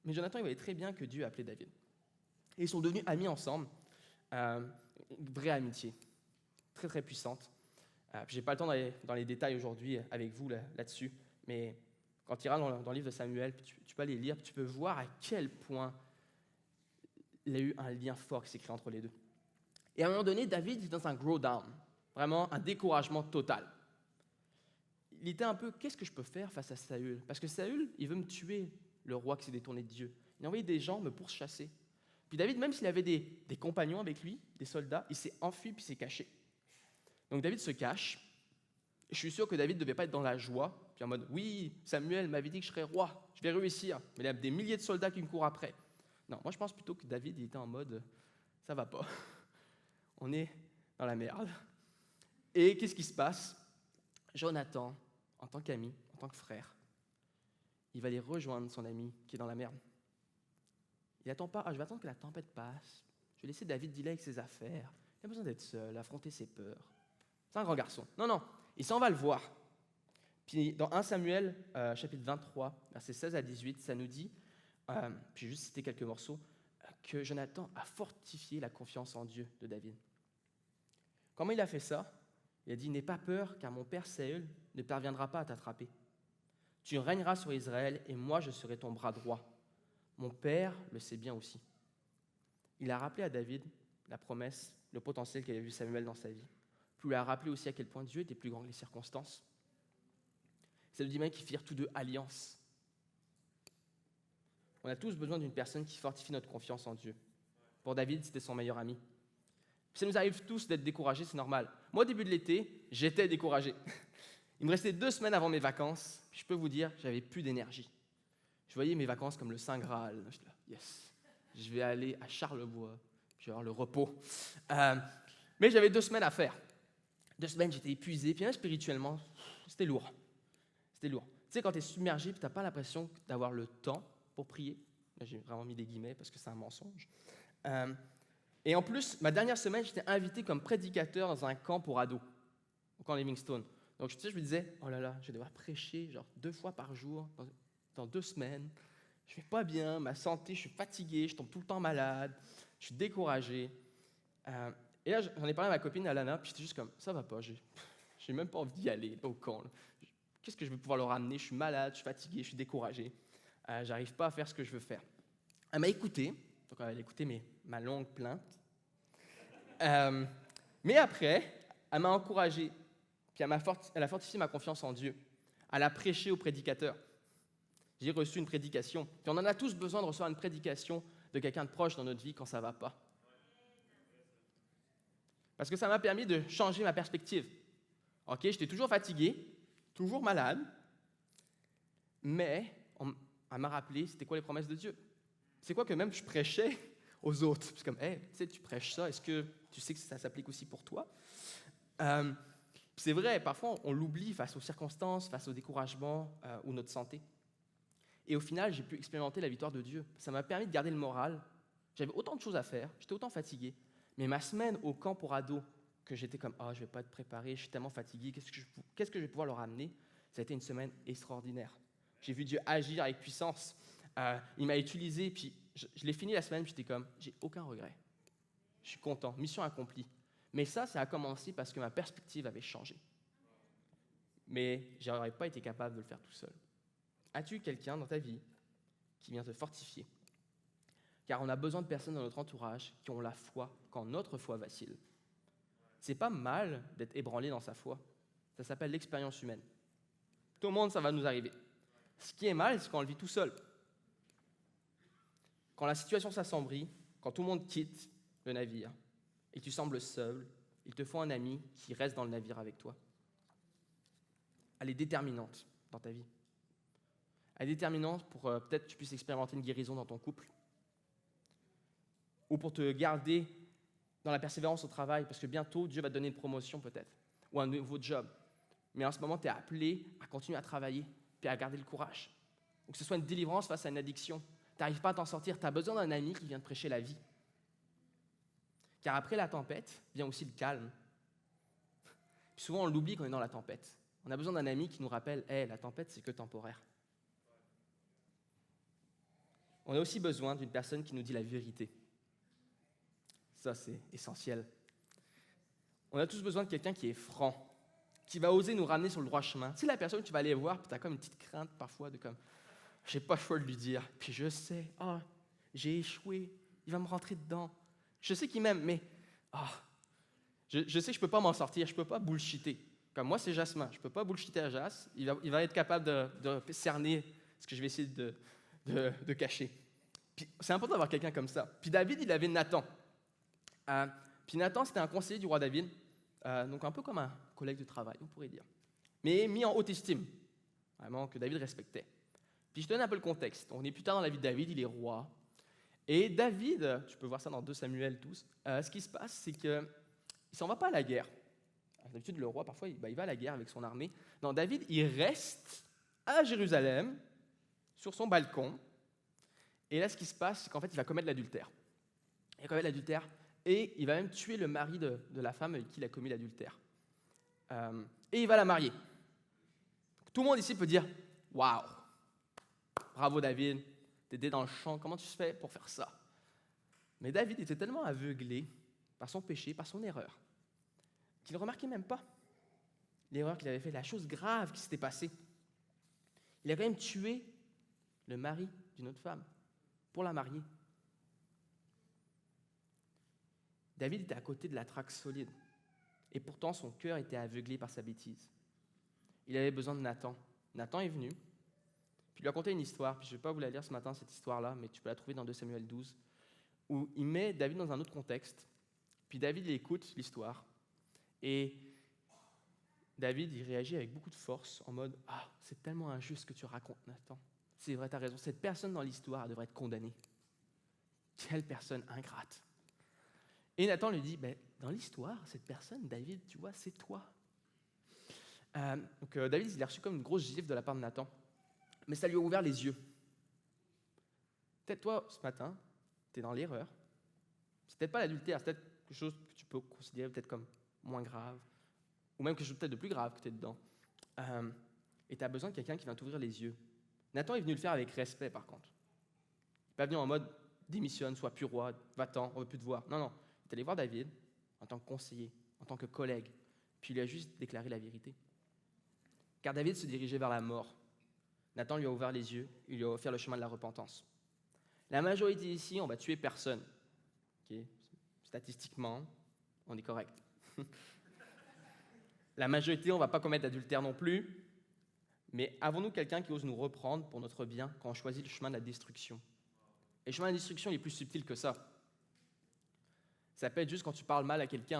Mais Jonathan, il voyait très bien que Dieu appelait David. Et ils sont devenus amis ensemble. Une vraie amitié, très très puissante. Je n'ai pas le temps dans les détails aujourd'hui avec vous là-dessus, mais quand tu iras dans le livre de Samuel, tu peux aller lire, tu peux voir à quel point il y a eu un lien fort qui s'est créé entre les deux. Et à un moment donné, David est dans un grow down, vraiment un découragement total. Il était un peu, qu'est-ce que je peux faire face à Saül? Parce que Saül, il veut me tuer, le roi qui s'est détourné de Dieu. Il a envoyé des gens me pourchasser. Puis David, même s'il avait des compagnons avec lui, des soldats, il s'est enfui puis s'est caché. Donc David se cache. Je suis sûr que David ne devait pas être dans la joie, puis en mode, oui, Samuel m'avait dit que je serais roi, je vais réussir, mais il y a des milliers de soldats qui me courent après. Non, moi je pense plutôt que David il était en mode, ça va pas, on est dans la merde. Et qu'est-ce qui se passe? Jonathan, en tant qu'ami, en tant que frère, il va aller rejoindre son ami qui est dans la merde. Il attend pas, je vais attendre que la tempête passe, je vais laisser David dealer avec ses affaires, il a besoin d'être seul, affronter ses peurs. C'est un grand garçon. Non, il s'en va le voir. Puis dans 1 Samuel, chapitre 23, versets 16 à 18, ça nous dit, puis juste citer quelques morceaux, que Jonathan a fortifié la confiance en Dieu de David. Comment il a fait ça? Il a dit, n'aie pas peur, car mon père Saül ne parviendra pas à t'attraper. Tu régneras sur Israël, et moi je serai ton bras droit. Mon père le sait bien aussi. Il a rappelé à David la promesse, le potentiel qu'avait vu Samuel dans sa vie. Puis il a rappelé aussi à quel point Dieu était plus grand que les circonstances. Ça nous dit même qu'ils firent tous deux alliance. On a tous besoin d'une personne qui fortifie notre confiance en Dieu. Pour David, c'était son meilleur ami. Puis ça nous arrive tous d'être découragés, c'est normal. Moi, au début de l'été, j'étais découragé. Il me restait 2 semaines avant mes vacances, puis je peux vous dire, j'avais plus d'énergie. Je voyais mes vacances comme le Saint Graal. J'étais là, yes, je vais aller à Charlevoix, je vais avoir le repos. Mais j'avais 2 semaines à faire. 2 semaines, j'étais épuisé, puis même spirituellement, c'était lourd. C'était lourd. Tu sais, quand tu es submergé, tu n'as pas l'impression d'avoir le temps pour prier. Là, j'ai vraiment mis des guillemets parce que c'est un mensonge. Et en plus, ma dernière semaine, j'étais invité comme prédicateur dans un camp pour ados, au camp Livingstone. Donc, tu sais, je me disais, oh là là, je vais devoir prêcher genre 2 fois par jour, dans 2 semaines. je vais pas bien, ma santé, je suis fatigué, je tombe tout le temps malade, je suis découragé. Et là, j'en ai parlé à ma copine Alana, puis j'étais juste comme, ça va pas, j'ai même pas envie d'y aller, pas au camp. Là. Qu'est-ce que je vais pouvoir leur amener? Je suis malade, je suis fatigué, je suis découragé. J'arrive pas à faire ce que je veux faire. Elle m'a écouté, donc elle a écouté ma longue plainte. Mais après, elle m'a encouragé, puis elle a fortifié ma confiance en Dieu. Elle a prêché aux prédicateurs. J'ai reçu une prédication. Puis on en a tous besoin de recevoir une prédication de quelqu'un de proche dans notre vie quand ça ne va pas. Parce que ça m'a permis de changer ma perspective. OK, j'étais toujours fatigué, toujours malade, mais elle m'a rappelé c'était quoi les promesses de Dieu. C'est quoi que même je prêchais aux autres. C'est comme, hey, tu sais, tu prêches ça, est-ce que tu sais que ça s'applique aussi pour toi? C'est vrai, parfois on l'oublie face aux circonstances, face au découragement ou notre santé. Et au final, j'ai pu expérimenter la victoire de Dieu. Ça m'a permis de garder le moral. J'avais autant de choses à faire, j'étais autant fatigué. Mais ma semaine au camp pour ados, que j'étais comme, je ne vais pas être préparé, je suis tellement fatigué, qu'est-ce que je vais pouvoir leur amener? Ça a été une semaine extraordinaire. J'ai vu Dieu agir avec puissance. Il m'a utilisé, puis je l'ai fini la semaine, puis j'étais comme, j'ai aucun regret. Je suis content, mission accomplie. Mais ça a commencé parce que ma perspective avait changé. Mais je n'aurais pas été capable de le faire tout seul. As-tu quelqu'un dans ta vie qui vient te fortifier? Car on a besoin de personnes dans notre entourage qui ont la foi quand notre foi vacille. C'est pas mal d'être ébranlé dans sa foi. Ça s'appelle l'expérience humaine. Tout le monde, ça va nous arriver. Ce qui est mal, c'est quand on le vit tout seul. Quand la situation s'assombrit, quand tout le monde quitte le navire et tu sembles seul, il te faut un ami qui reste dans le navire avec toi. Elle est déterminante dans ta vie. Elle est déterminante pour peut-être que tu puisses expérimenter une guérison dans ton couple ou pour te garder dans la persévérance au travail, parce que bientôt, Dieu va te donner une promotion peut-être ou un nouveau job. Mais en ce moment, tu es appelé à continuer à travailler puis à garder le courage. Ou que ce soit une délivrance face à une addiction. Tu n'arrives pas à t'en sortir, tu as besoin d'un ami qui vient te prêcher la vie. Car après la tempête, vient aussi le calme. Puis souvent, on l'oublie quand on est dans la tempête. On a besoin d'un ami qui nous rappelle, la tempête, c'est que temporaire. On a aussi besoin d'une personne qui nous dit la vérité. Ça, c'est essentiel. On a tous besoin de quelqu'un qui est franc, qui va oser nous ramener sur le droit chemin. Tu sais, la personne que tu vas aller voir, puis tu as comme une petite crainte parfois de comme, je n'ai pas le choix de lui dire. Puis je sais, j'ai échoué, il va me rentrer dedans. Je sais qu'il m'aime, mais je sais que je ne peux pas m'en sortir, je ne peux pas bullshiter. Comme moi, c'est Jasmin, je ne peux pas bullshiter à Jas, il va être capable de cerner ce que je vais essayer de cacher. Puis c'est important d'avoir quelqu'un comme ça. Puis David, il avait Nathan. Puis Nathan, c'était un conseiller du roi David, donc un peu comme un collègue de travail, on pourrait dire, mais mis en haute estime, vraiment que David respectait. Puis je te donne un peu le contexte. On est plus tard dans la vie de David, il est roi. Et David, tu peux voir ça dans 2 Samuel 12, ce qui se passe, c'est qu'il ne s'en va pas à la guerre. D'habitude, le roi, parfois, il va à la guerre avec son armée. Non, David, il reste à Jérusalem, sur son balcon. Et là, ce qui se passe, c'est qu'en fait, il va commettre l'adultère. Il va commettre l'adultère et il va même tuer le mari de la femme avec qui il a commis l'adultère. Et il va la marier. Tout le monde ici peut dire « Waouh, bravo David, t'étais dans le champ, comment tu fais pour faire ça ?» Mais David était tellement aveuglé par son péché, par son erreur, qu'il ne remarquait même pas l'erreur qu'il avait faite, la chose grave qui s'était passée. Il a quand même tué le mari d'une autre femme pour la marier. David était à côté de la traque solide, et pourtant son cœur était aveuglé par sa bêtise. Il avait besoin de Nathan. Nathan est venu, puis il lui a conté une histoire, puis je ne vais pas vous la lire ce matin, cette histoire-là, mais tu peux la trouver dans 2 Samuel 12, où il met David dans un autre contexte, puis David il écoute l'histoire, et David il réagit avec beaucoup de force, en mode « Ah, c'est tellement injuste ce que tu racontes, Nathan. C'est vrai, tu as raison, cette personne dans l'histoire devrait être condamnée. Quelle personne ingrate. » Et Nathan lui dit, dans l'histoire, cette personne, David, tu vois, c'est toi. Donc David, il a reçu comme une grosse gifle de la part de Nathan, mais ça lui a ouvert les yeux. Peut-être toi, ce matin, tu es dans l'erreur. C'est peut-être pas l'adultère, c'est peut-être quelque chose que tu peux considérer peut-être comme moins grave, ou même quelque chose peut-être de plus grave que tu es dedans. Et tu as besoin de quelqu'un qui vient t'ouvrir les yeux. Nathan est venu le faire avec respect, par contre. pas venu en mode démissionne, sois plus roi, va-t'en, on veut plus te voir. Non, il est allé voir David en tant que conseiller, en tant que collègue, puis il lui a juste déclaré la vérité. Car David se dirigeait vers la mort. Nathan lui a ouvert les yeux, il lui a offert le chemin de la repentance. La majorité ici, on va tuer personne. Okay? Statistiquement, on est correct. La majorité, on ne va pas commettre d'adultère non plus. Mais avons-nous quelqu'un qui ose nous reprendre pour notre bien quand on choisit le chemin de la destruction? Et le chemin de la destruction, il est plus subtil que ça. Ça peut être juste quand tu parles mal à quelqu'un.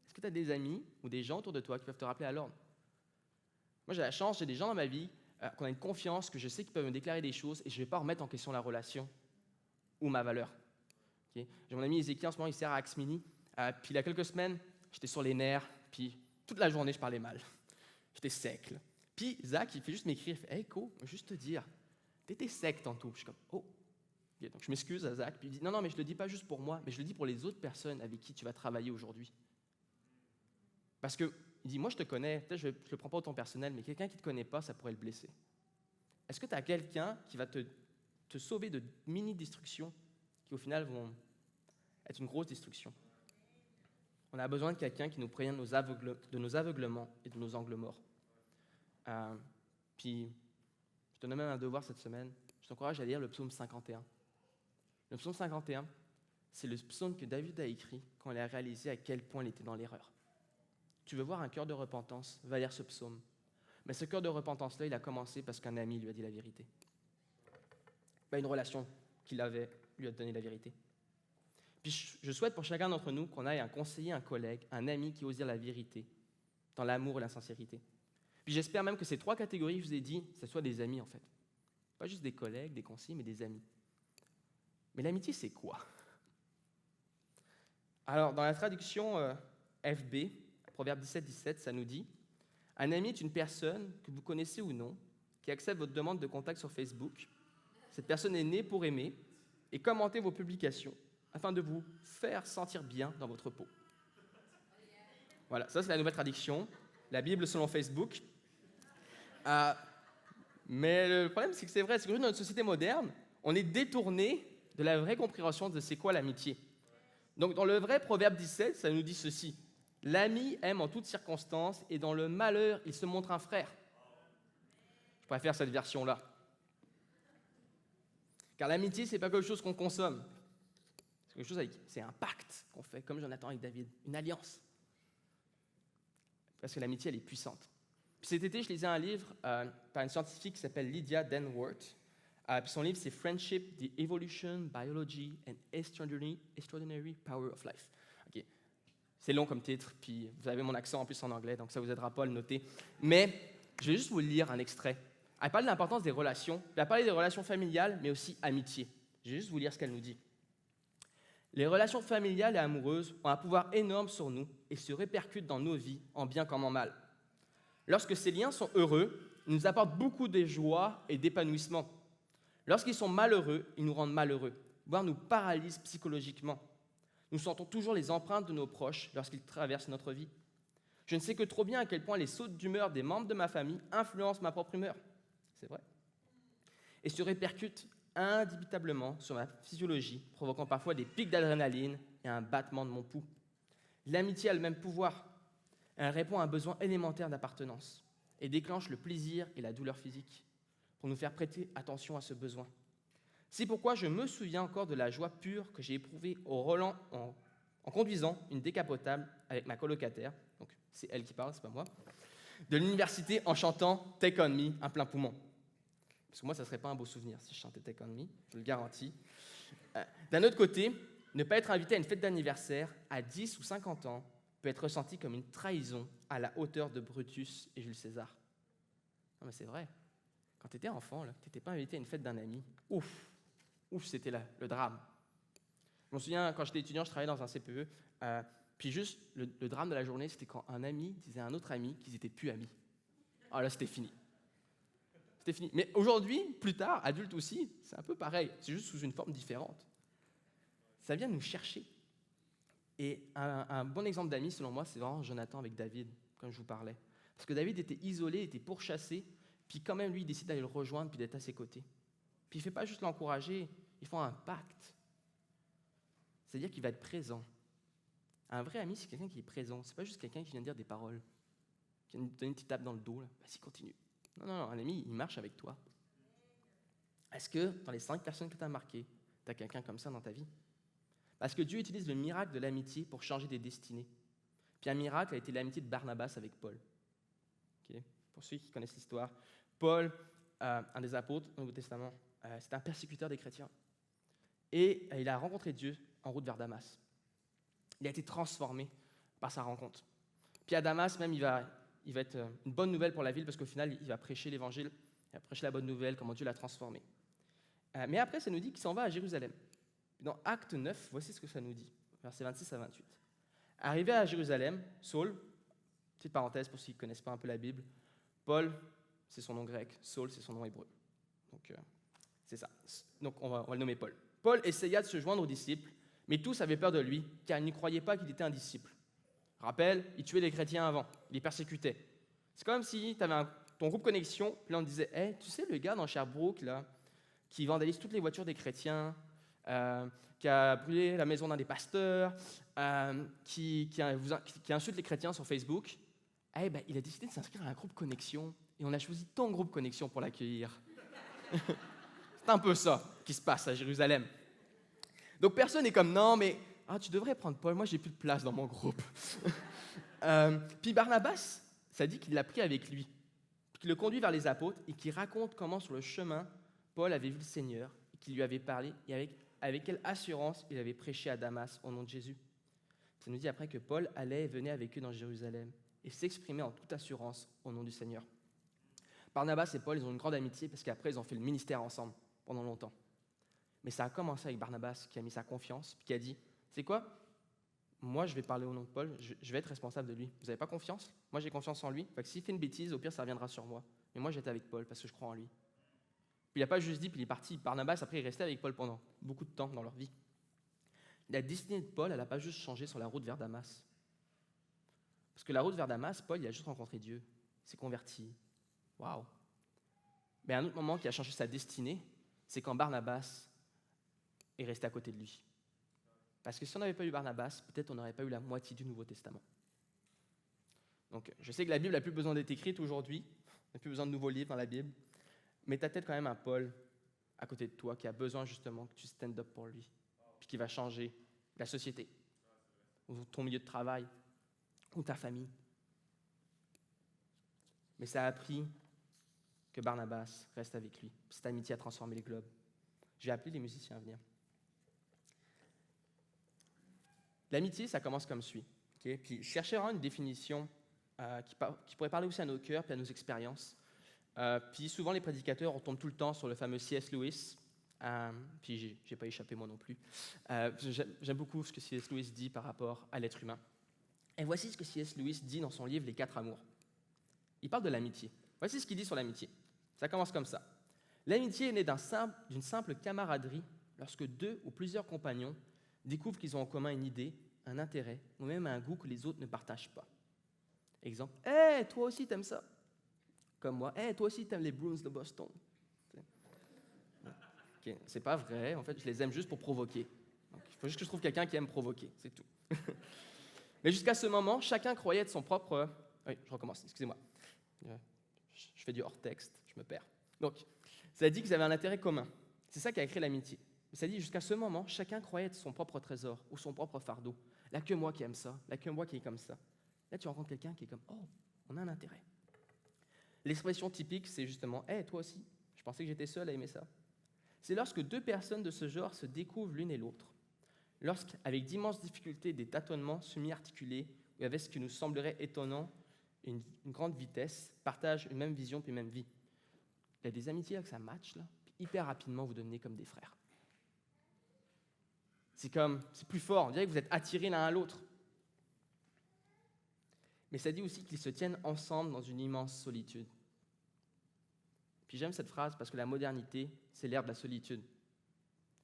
Est-ce que tu as des amis ou des gens autour de toi qui peuvent te rappeler à l'ordre? Moi, j'ai la chance, j'ai des gens dans ma vie qu'on a une confiance, que je sais qu'ils peuvent me déclarer des choses et je ne vais pas remettre en question la relation ou ma valeur. Okay? J'ai mon ami Ézéchiel, en ce moment, il sert à Axmini. Puis il y a quelques semaines, j'étais sur les nerfs, puis toute la journée, je parlais mal. J'étais sec. Là. Puis Zach, il fait juste m'écrire, il fait « Hey, Co, juste te dire, t'étais sec tantôt. » Je suis comme « Oh. » Okay, donc je m'excuse à Zach, puis il dit « Non, mais je le dis pas juste pour moi, mais je le dis pour les autres personnes avec qui tu vas travailler aujourd'hui. » Parce que, il dit « Moi, je te connais, peut-être je ne le prends pas autant personnel, mais quelqu'un qui ne te connaît pas, ça pourrait le blesser. » Est-ce que tu as quelqu'un qui va te sauver de mini-destructions qui, au final, vont être une grosse destruction? On a besoin de quelqu'un qui nous prévienne de nos aveuglements et de nos angles morts. Puis, je te donne même un devoir cette semaine. Je t'encourage à lire le psaume 51. Le psaume 51, c'est le psaume que David a écrit quand il a réalisé à quel point il était dans l'erreur. Tu veux voir un cœur de repentance, va lire ce psaume. Mais ce cœur de repentance-là, il a commencé parce qu'un ami lui a dit la vérité. Une relation qu'il avait lui a donné la vérité. Puis je souhaite pour chacun d'entre nous qu'on ait un conseiller, un collègue, un ami qui ose dire la vérité, dans l'amour et la sincérité. Puis j'espère même que ces 3 catégories que je vous ai dit, ce soient des amis en fait. Pas juste des collègues, des conseillers, mais des amis. Mais l'amitié, c'est quoi? Alors, dans la traduction FB, Proverbe 17, ça nous dit « Un ami est une personne que vous connaissez ou non, qui accepte votre demande de contact sur Facebook. Cette personne est née pour aimer et commenter vos publications afin de vous faire sentir bien dans votre peau. » Voilà, ça c'est la nouvelle traduction, la Bible selon Facebook. Mais le problème, c'est que c'est vrai, c'est que dans notre société moderne, on est détourné de la vraie compréhension de c'est quoi l'amitié. Donc dans le vrai Proverbe 17, ça nous dit ceci. L'ami aime en toutes circonstances et dans le malheur, il se montre un frère. Je préfère cette version-là. Car l'amitié, ce n'est pas quelque chose qu'on consomme. C'est un pacte qu'on fait, comme Jonathan avec David, une alliance. Parce que l'amitié, elle est puissante. Puis cet été, je lisais un livre par une scientifique qui s'appelle Lydia Danworth. Puis son livre, c'est Friendship, the Evolution, Biology and Extraordinary Power of Life. Okay. C'est long comme titre, puis vous avez mon accent en plus en anglais, donc ça ne vous aidera pas à le noter. Mais je vais juste vous lire un extrait. Elle parle de l'importance des relations. Elle a parlé des relations familiales, mais aussi amitié. Je vais juste vous lire ce qu'elle nous dit. Les relations familiales et amoureuses ont un pouvoir énorme sur nous et se répercutent dans nos vies, en bien comme en mal. Lorsque ces liens sont heureux, ils nous apportent beaucoup de joie et d'épanouissement. Lorsqu'ils sont malheureux, ils nous rendent malheureux, voire nous paralysent psychologiquement. Nous sentons toujours les empreintes de nos proches lorsqu'ils traversent notre vie. Je ne sais que trop bien à quel point les sautes d'humeur des membres de ma famille influencent ma propre humeur. C'est vrai. Et se répercutent indubitablement sur ma physiologie, provoquant parfois des pics d'adrénaline et un battement de mon pouls. L'amitié a le même pouvoir. Elle répond à un besoin élémentaire d'appartenance et déclenche le plaisir et la douleur physique pour nous faire prêter attention à ce besoin. C'est pourquoi je me souviens encore de la joie pure que j'ai éprouvée en conduisant une décapotable avec ma colocataire, donc c'est elle qui parle, c'est pas moi, de l'université en chantant « Take on me » à plein poumon. Parce que moi, ça ne serait pas un beau souvenir si je chantais « Take on me », je le garantis. D'un autre côté, ne pas être invité à une fête d'anniversaire à 10 ou 50 ans peut être ressenti comme une trahison à la hauteur de Brutus et Jules César. Non mais c'est vrai. Quand tu étais enfant, tu n'étais pas invité à une fête d'un ami. Ouf, c'était le drame. Je me souviens, quand j'étais étudiant, je travaillais dans un CPE, puis juste, le drame de la journée, c'était quand un ami disait à un autre ami qu'ils n'étaient plus amis. Ah là, c'était fini. C'était fini. Mais aujourd'hui, plus tard, adulte aussi, c'est un peu pareil, c'est juste sous une forme différente. Ça vient nous chercher. Et un bon exemple d'ami, selon moi, c'est vraiment Jonathan avec David, comme je vous parlais. Parce que David était isolé, était pourchassé, puis quand même, lui, il décide d'aller le rejoindre, puis d'être à ses côtés. Puis Puis il ne fait pas juste l'encourager, ils font un pacte. C'est-à-dire qu'il va être présent. Un vrai ami, c'est quelqu'un qui est présent. C'est pas juste quelqu'un qui vient dire des paroles, qui vient te donner une petite tape dans le dos. Là. Vas-y, continue. Non, un ami, il marche avec toi. Est-ce que dans les 5 personnes que tu as marquées, tu as quelqu'un comme ça dans ta vie? Parce que Dieu utilise le miracle de l'amitié pour changer des destinées. Puis un miracle a été l'amitié de Barnabas avec Paul. Okay? Pour ceux qui connaissent l'histoire, Paul, un des apôtres au Nouveau Testament, c'était un persécuteur des chrétiens. Et il a rencontré Dieu en route vers Damas. Il a été transformé par sa rencontre. Puis à Damas, même, il va être une bonne nouvelle pour la ville, parce qu'au final, il va prêcher l'évangile, il va prêcher la bonne nouvelle, comment Dieu l'a transformé. Mais après, ça nous dit qu'il s'en va à Jérusalem. Dans Acte 9, voici ce que ça nous dit, versets 26 à 28. Arrivé à Jérusalem, Saul, petite parenthèse pour ceux qui ne connaissent pas un peu la Bible, Paul, c'est son nom grec, Saul, c'est son nom hébreu. Donc, c'est ça. Donc, on va le nommer Paul. Paul essaya de se joindre aux disciples, mais tous avaient peur de lui, car ils n'y croyaient pas qu'il était un disciple. Rappel, il tuait les chrétiens avant, il les persécutait. C'est comme si tu avais ton groupe connexion, puis là on te disait hey, tu sais le gars dans Sherbrooke, là, qui vandalise toutes les voitures des chrétiens, qui a brûlé la maison d'un des pasteurs, qui insulte les chrétiens sur Facebook, il a décidé de s'inscrire à un groupe connexion, et on a choisi ton groupe connexion pour l'accueillir. C'est un peu ça qui se passe à Jérusalem. Donc personne n'est comme non, mais tu devrais prendre Paul, moi j'ai plus de place dans mon groupe. Puis Barnabas, ça dit qu'il l'a pris avec lui, qu'il le conduit vers les apôtres et qu'il raconte comment sur le chemin, Paul avait vu le Seigneur, et qu'il lui avait parlé et avec quelle assurance il avait prêché à Damas au nom de Jésus. Ça nous dit après que Paul allait et venait avec eux dans Jérusalem et s'exprimait en toute assurance au nom du Seigneur. Barnabas et Paul, ils ont une grande amitié parce qu'après, ils ont fait le ministère ensemble pendant longtemps. Mais ça a commencé avec Barnabas qui a mis sa confiance, puis qui a dit, c'est quoi? Moi, je vais parler au nom de Paul, je vais être responsable de lui. Vous n'avez pas confiance? Moi, j'ai confiance en lui. Fait que s'il fait une bêtise, au pire, ça reviendra sur moi. Mais moi, j'étais avec Paul parce que je crois en lui. Puis il n'a pas juste dit, puis il est parti. Barnabas, après, il restait avec Paul pendant beaucoup de temps dans leur vie. La destinée de Paul, elle n'a pas juste changé sur la route vers Damas. Parce que la route vers Damas, Paul, il a juste rencontré Dieu. Il s'est converti. Waouh! Mais un autre moment qui a changé sa destinée, c'est quand Barnabas est resté à côté de lui. Parce que si on n'avait pas eu Barnabas, peut-être on n'aurait pas eu la moitié du Nouveau Testament. Donc, je sais que la Bible n'a plus besoin d'être écrite aujourd'hui, on n'a plus besoin de nouveaux livres dans la Bible, mais tu as peut-être quand même un Paul à côté de toi qui a besoin justement que tu stand up pour lui, puis qui va changer la société, ou ton milieu de travail, ou ta famille. Mais ça a appris que Barnabas reste avec lui. Cette amitié a transformé les globes. Je vais appeler les musiciens à venir. L'amitié, ça commence comme suit. Okay? Puis je cherchais vraiment une définition qui pourrait parler aussi à nos cœurs et à nos expériences. Puis souvent, les prédicateurs, on tombe tout le temps sur le fameux C.S. Lewis. Puis j'ai pas échappé moi non plus. J'aime beaucoup ce que C.S. Lewis dit par rapport à l'être humain. Et voici ce que C.S. Lewis dit dans son livre « Les 4 amours ». Il parle de l'amitié. Voici ce qu'il dit sur l'amitié. Ça commence comme ça. L'amitié est née d'une simple camaraderie lorsque 2 ou plusieurs compagnons découvrent qu'ils ont en commun une idée, un intérêt ou même un goût que les autres ne partagent pas. Exemple, « Hey, toi aussi t'aimes ça !» Comme moi, « Hey, toi aussi t'aimes les Bruins de Boston !» Okay. C'est pas vrai, en fait, je les aime juste pour provoquer. Donc, il faut juste que je trouve quelqu'un qui aime provoquer, c'est tout. Mais jusqu'à ce moment, chacun croyait être son propre... Oui, je recommence, excusez-moi. Je fais du hors-texte, je me perds. Donc, ça dit qu'ils avaient un intérêt commun. C'est ça qui a créé l'amitié. Ça dit, jusqu'à ce moment, chacun croyait être son propre trésor ou son propre fardeau. Là, que moi qui aime ça, là, que moi qui est comme ça. Là, tu rencontres quelqu'un qui est comme, oh, on a un intérêt. L'expression typique, c'est justement, hey, toi aussi, je pensais que j'étais seul à aimer ça. C'est lorsque 2 personnes de ce genre se découvrent l'une et l'autre, lorsqu'avec d'immenses difficultés, des tâtonnements semi-articulés, ou avec ce qui nous semblerait étonnant, une grande vitesse, partagent une même vision puis une même vie. Il y a des amitiés là, que ça match, là, puis hyper rapidement, vous devenez comme des frères. C'est plus fort, on dirait que vous êtes attirés l'un à l'autre. Mais ça dit aussi qu'ils se tiennent ensemble dans une immense solitude. Puis j'aime cette phrase parce que la modernité, c'est l'ère de la solitude.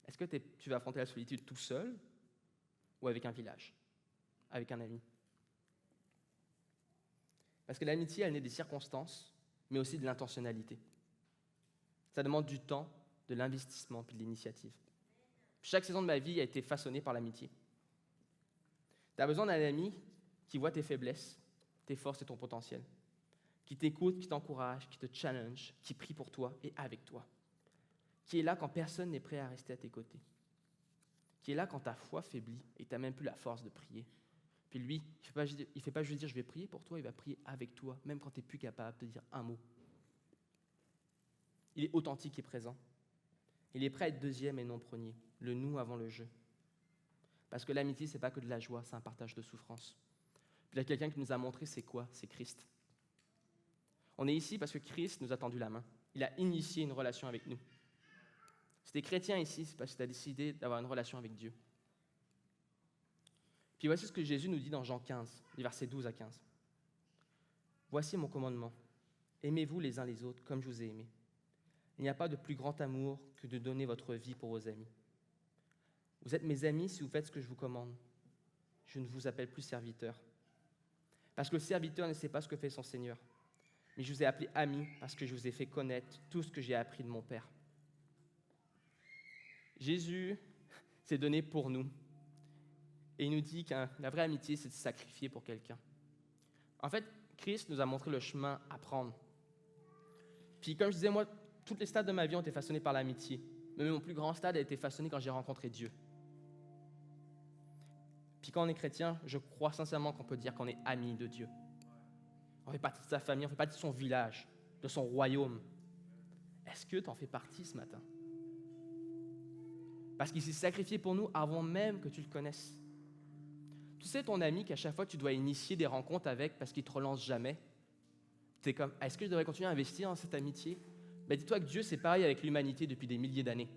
Est-ce que tu vas affronter la solitude tout seul ou avec un village, avec un ami? Parce que l'amitié, elle naît des circonstances, mais aussi de l'intentionnalité. Ça demande du temps, de l'investissement puis de l'initiative. Chaque saison de ma vie a été façonnée par l'amitié. Tu as besoin d'un ami qui voit tes faiblesses, tes forces et ton potentiel, qui t'écoute, qui t'encourage, qui te challenge, qui prie pour toi et avec toi, qui est là quand personne n'est prêt à rester à tes côtés, qui est là quand ta foi faiblit et tu n'as même plus la force de prier. Puis lui, il ne fait pas juste dire « je vais prier pour toi », il va prier avec toi, même quand tu n'es plus capable de dire un mot. Il est authentique et présent. Il est prêt à être deuxième et non premier, le nous avant le je. Parce que l'amitié, ce n'est pas que de la joie, c'est un partage de souffrance. Puis il y a quelqu'un qui nous a montré c'est quoi, c'est Christ. On est ici parce que Christ nous a tendu la main. Il a initié une relation avec nous. Si tu es chrétien ici, c'est parce que tu as décidé d'avoir une relation avec Dieu. Puis voici ce que Jésus nous dit dans Jean 15, les versets 12 à 15. « Voici mon commandement. Aimez-vous les uns les autres comme je vous ai aimé. Il n'y a pas de plus grand amour que de donner votre vie pour vos amis. Vous êtes mes amis si vous faites ce que je vous commande. Je ne vous appelle plus serviteur. Parce que le serviteur ne sait pas ce que fait son Seigneur. Mais je vous ai appelé ami parce que je vous ai fait connaître tout ce que j'ai appris de mon Père. » Jésus s'est donné pour nous. Et il nous dit que la vraie amitié, c'est de se sacrifier pour quelqu'un. En fait, Christ nous a montré le chemin à prendre. Puis comme je disais, moi, toutes les stades de ma vie ont été façonnés par l'amitié. Mais mon plus grand stade a été façonné quand j'ai rencontré Dieu. Puis quand on est chrétien, je crois sincèrement qu'on peut dire qu'on est ami de Dieu. On fait partie de sa famille, on fait partie de son village, de son royaume. Est-ce que tu en fais partie ce matin? Parce qu'il s'est sacrifié pour nous avant même que tu le connaisses. Tu sais, ton ami qu'à chaque fois tu dois initier des rencontres avec parce qu'il ne te relance jamais, tu es comme, est-ce que je devrais continuer à investir dans cette amitié? Ben, dis-toi que Dieu, c'est pareil avec l'humanité depuis des milliers d'années.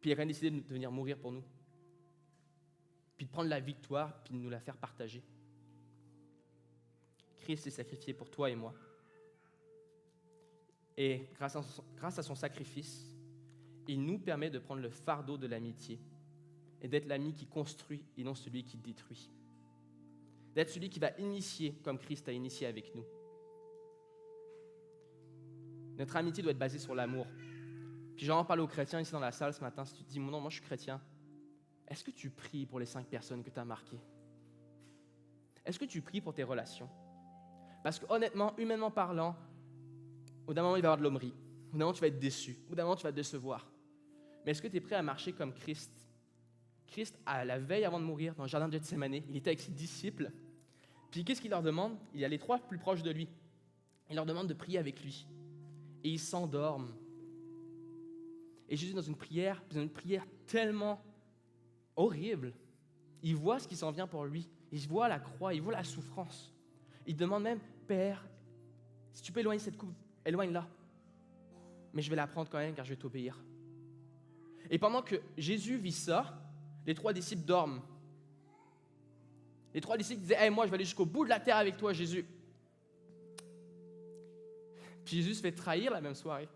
Puis il a quand même décidé de venir mourir pour nous. Puis de prendre la victoire, puis de nous la faire partager. Christ s'est sacrifié pour toi et moi. Et grâce à son sacrifice, il nous permet de prendre le fardeau de l'amitié et d'être l'ami qui construit et non celui qui détruit. D'être celui qui va initier comme Christ a initié avec nous. Notre amitié doit être basée sur l'amour. Puis j'en parle aux chrétiens ici dans la salle ce matin. Si tu te dis, non, moi je suis chrétien, est-ce que tu pries pour les 5 personnes que tu as marquées? Est-ce que tu pries pour tes relations? Parce que honnêtement, humainement parlant, au d'un moment il va y avoir de l'hommerie. Au d'un moment tu vas être déçu. Au d'un moment tu vas te décevoir. Mais est-ce que tu es prêt à marcher comme Christ? Christ, à la veille avant de mourir, dans le jardin de Gethsémane, il était avec ses disciples. Puis qu'est-ce qu'il leur demande? Il y a les 3 plus proches de lui. Il leur demande de prier avec lui. Et ils s'endorment. Et Jésus, dans une prière tellement horrible, il voit ce qui s'en vient pour lui. Il voit la croix, il voit la souffrance. Il demande même, Père, si tu peux éloigner cette coupe, éloigne-la. Mais je vais la prendre quand même, car je vais t'obéir. Et pendant que Jésus vit ça, les 3 disciples dorment. Les 3 disciples disaient, hey, moi je vais aller jusqu'au bout de la terre avec toi, Jésus. Puis Jésus se fait trahir la même soirée.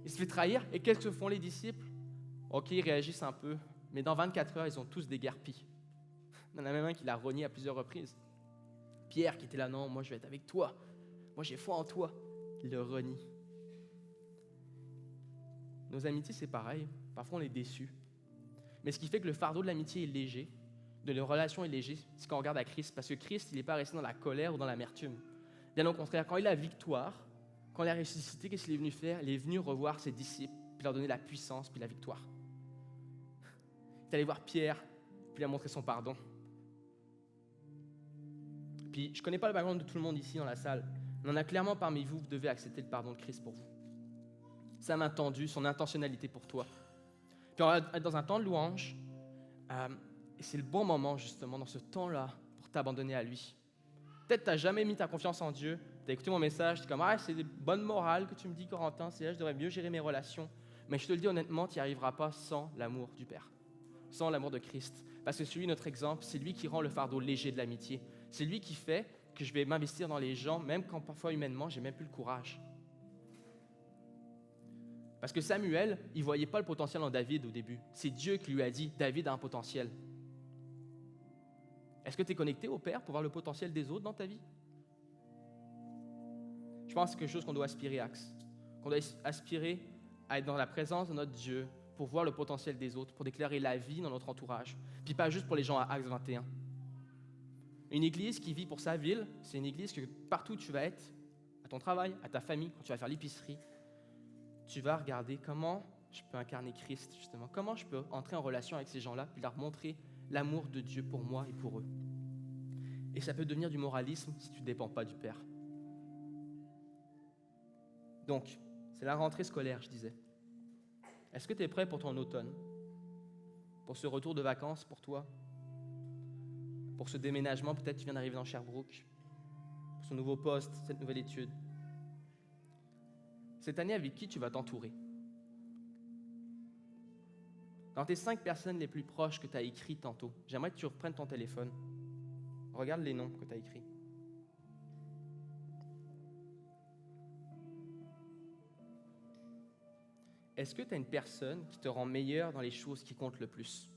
Il se fait trahir, et qu'est-ce que font les disciples? Ok, ils réagissent un peu, mais dans 24 heures, ils ont tous déguerpi. Il y en a même un qui l'a renié à plusieurs reprises. Pierre qui était là, non, moi je vais être avec toi. Moi j'ai foi en toi. Il le renie. Nos amitiés, c'est pareil. Parfois, on est déçus. Mais ce qui fait que le fardeau de l'amitié est léger, de nos relations est léger, c'est quand on regarde à Christ. Parce que Christ, il n'est pas resté dans la colère ou dans l'amertume. Bien au contraire, quand il a la victoire, quand il a ressuscité, qu'est-ce qu'il est venu faire? Il est venu revoir ses disciples, puis leur donner la puissance, puis la victoire. Il est allé voir Pierre, puis il a montré son pardon. Puis, je ne connais pas le background de tout le monde ici dans la salle, mais on a clairement parmi vous, vous devez accepter le pardon de Christ pour vous. Sa main tendue, son intentionnalité pour toi. Puis on va être dans un temps de louange, et c'est le bon moment justement dans ce temps-là pour t'abandonner à lui. Peut-être que tu n'as jamais mis ta confiance en Dieu, tu as écouté mon message, tu es comme « Ah, c'est des bonnes morales que tu me dis, Corentin, c'est là je devrais mieux gérer mes relations. » Mais je te le dis honnêtement, tu n'y arriveras pas sans l'amour du Père, sans l'amour de Christ. Parce que celui, notre exemple, c'est lui qui rend le fardeau léger de l'amitié. C'est lui qui fait que je vais m'investir dans les gens, même quand parfois humainement, je n'ai même plus le courage. Parce que Samuel, il ne voyait pas le potentiel en David au début. C'est Dieu qui lui a dit, David a un potentiel. Est-ce que tu es connecté au Père pour voir le potentiel des autres dans ta vie? Je pense que c'est quelque chose qu'on doit aspirer, Axe. qu'on doit aspirer à être dans la présence de notre Dieu pour voir le potentiel des autres, pour déclarer la vie dans notre entourage, puis pas juste pour les gens à Acts 21. Une église qui vit pour sa ville, c'est une église que partout où tu vas être, à ton travail, à ta famille, quand tu vas faire l'épicerie, tu vas regarder comment je peux incarner Christ, justement, comment je peux entrer en relation avec ces gens-là, puis leur montrer l'amour de Dieu pour moi et pour eux. Et ça peut devenir du moralisme si tu ne dépends pas du Père. Donc, c'est la rentrée scolaire, je disais. Est-ce que tu es prêt pour ton automne? Pour ce retour de vacances pour toi? Pour ce déménagement, peut-être tu viens d'arriver dans Sherbrooke? Pour ce nouveau poste, cette nouvelle étude? Cette année, avec qui tu vas t'entourer? Dans tes 5 personnes les plus proches que tu as écrites tantôt, j'aimerais que tu reprennes ton téléphone. Regarde les noms que tu as écrits. Est-ce que tu as une personne qui te rend meilleur dans les choses qui comptent le plus?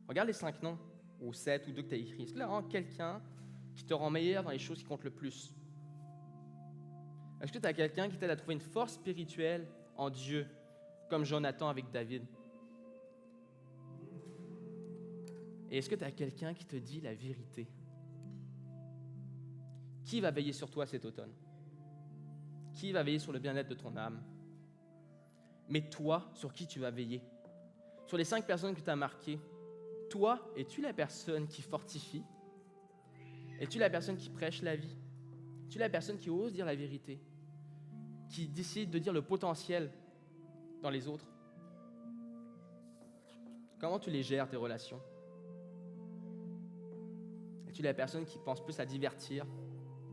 Regarde les 5 noms, ou 7 ou 2 que tu as écrits. Est-ce que là, rend quelqu'un qui te rend meilleur dans les choses qui comptent le plus? Est-ce que tu as quelqu'un qui t'aide à trouver une force spirituelle en Dieu, comme Jonathan avec David? Et est-ce que tu as quelqu'un qui te dit la vérité? Qui va veiller sur toi cet automne? Qui va veiller sur le bien-être de ton âme? Mais toi, sur qui tu vas veiller? Sur les 5 personnes que tu as marquées, toi, es-tu la personne qui fortifie? Es-tu la personne qui prêche la vie? Es-tu la personne qui ose dire la vérité? Qui décide de dire le potentiel dans les autres? Comment tu les gères, tes relations? Es-tu la personne qui pense plus à divertir?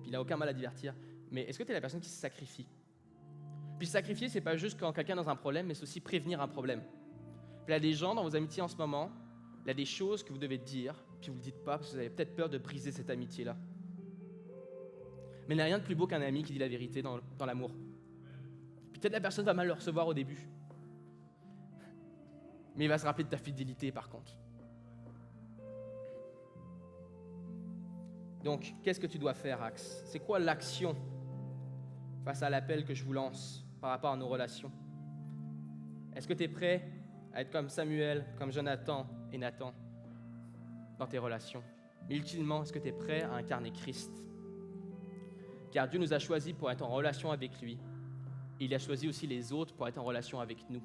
Puis il n'a aucun mal à divertir. Mais est-ce que tu es la personne qui se sacrifie? Puis sacrifier, c'est pas juste quand quelqu'un est dans un problème, mais c'est aussi prévenir un problème. Puis il y a des gens dans vos amitiés en ce moment, il y a des choses que vous devez dire, puis vous ne le dites pas parce que vous avez peut-être peur de briser cette amitié-là. Mais il n'y a rien de plus beau qu'un ami qui dit la vérité dans l'amour. Puis peut-être la personne va mal le recevoir au début. Mais il va se rappeler de ta fidélité par contre. Donc, qu'est-ce que tu dois faire, Axe? C'est quoi l'action face à l'appel que je vous lance par rapport à nos relations? Est-ce que tu es prêt à être comme Samuel, comme Jonathan et Nathan dans tes relations? Mais ultimement, est-ce que tu es prêt à incarner Christ? Car Dieu nous a choisis pour être en relation avec lui. Et il a choisi aussi les autres pour être en relation avec nous.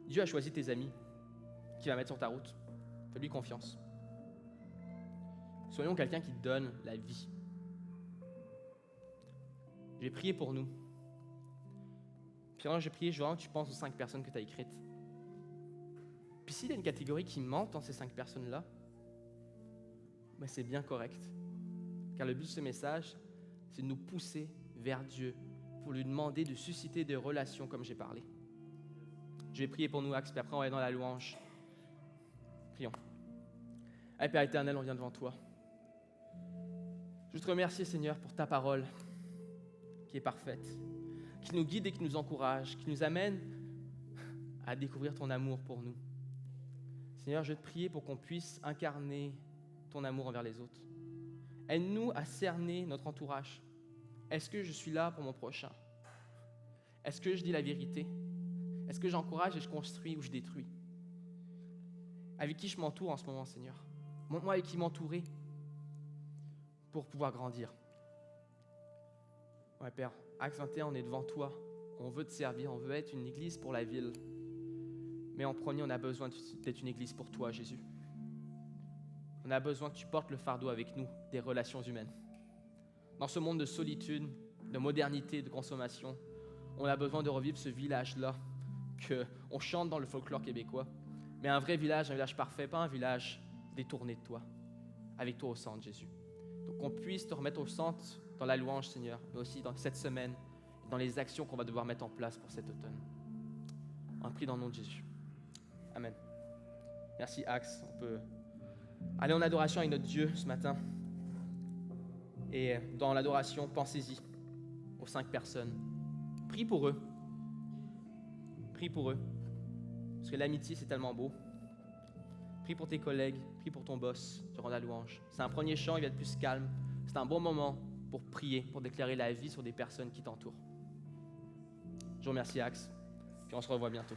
Dieu a choisi tes amis qu'il va mettre sur ta route. Fais-lui confiance. Soyons quelqu'un qui donne la vie. Je vais prier pour nous. Puis alors, j'ai prié, je veux que tu penses aux 5 personnes que tu as écrites. Puis s'il y a une catégorie qui manque dans ces 5 personnes-là, ben c'est bien correct. Car le but de ce message, c'est de nous pousser vers Dieu pour lui demander de susciter des relations comme j'ai parlé. Je vais prier pour nous, Axe, puis après on va aller dans la louange. Prions. Hey, Père éternel, on vient devant toi. Je te remercie, Seigneur, pour ta parole qui est parfaite, qui nous guide et qui nous encourage, qui nous amène à découvrir ton amour pour nous. Seigneur, je vais te prier pour qu'on puisse incarner ton amour envers les autres. Aide-nous à cerner notre entourage. Est-ce que je suis là pour mon prochain? Est-ce que je dis la vérité? Est-ce que j'encourage et je construis ou je détruis? Avec qui je m'entoure en ce moment, Seigneur? Montre-moi avec qui m'entourer pour pouvoir grandir. Ouais, Père, Acts 21, on est devant toi. On veut te servir, on veut être une église pour la ville. Mais en premier, on a besoin d'être une église pour toi, Jésus. On a besoin que tu portes le fardeau avec nous des relations humaines. Dans ce monde de solitude, de modernité, de consommation, on a besoin de revivre ce village-là qu'on chante dans le folklore québécois. Mais un vrai village, un village parfait, pas un village détourné de toi, avec toi au centre, Jésus. Donc qu'on puisse te remettre au centre dans la louange, Seigneur, mais aussi dans cette semaine, dans les actions qu'on va devoir mettre en place pour cet automne. On prie dans le nom de Jésus. Amen. Merci, Axe. On peut aller en adoration avec notre Dieu ce matin. Et dans l'adoration, pensez-y aux 5 personnes. Prie pour eux. Prie pour eux. Parce que l'amitié, c'est tellement beau. Prie pour tes collègues, prie pour ton boss durant la louange. C'est un premier chant, il va être plus calme. C'est un bon moment pour prier, pour déclarer la vie sur des personnes qui t'entourent. Je vous remercie, Axe, puis on se revoit bientôt.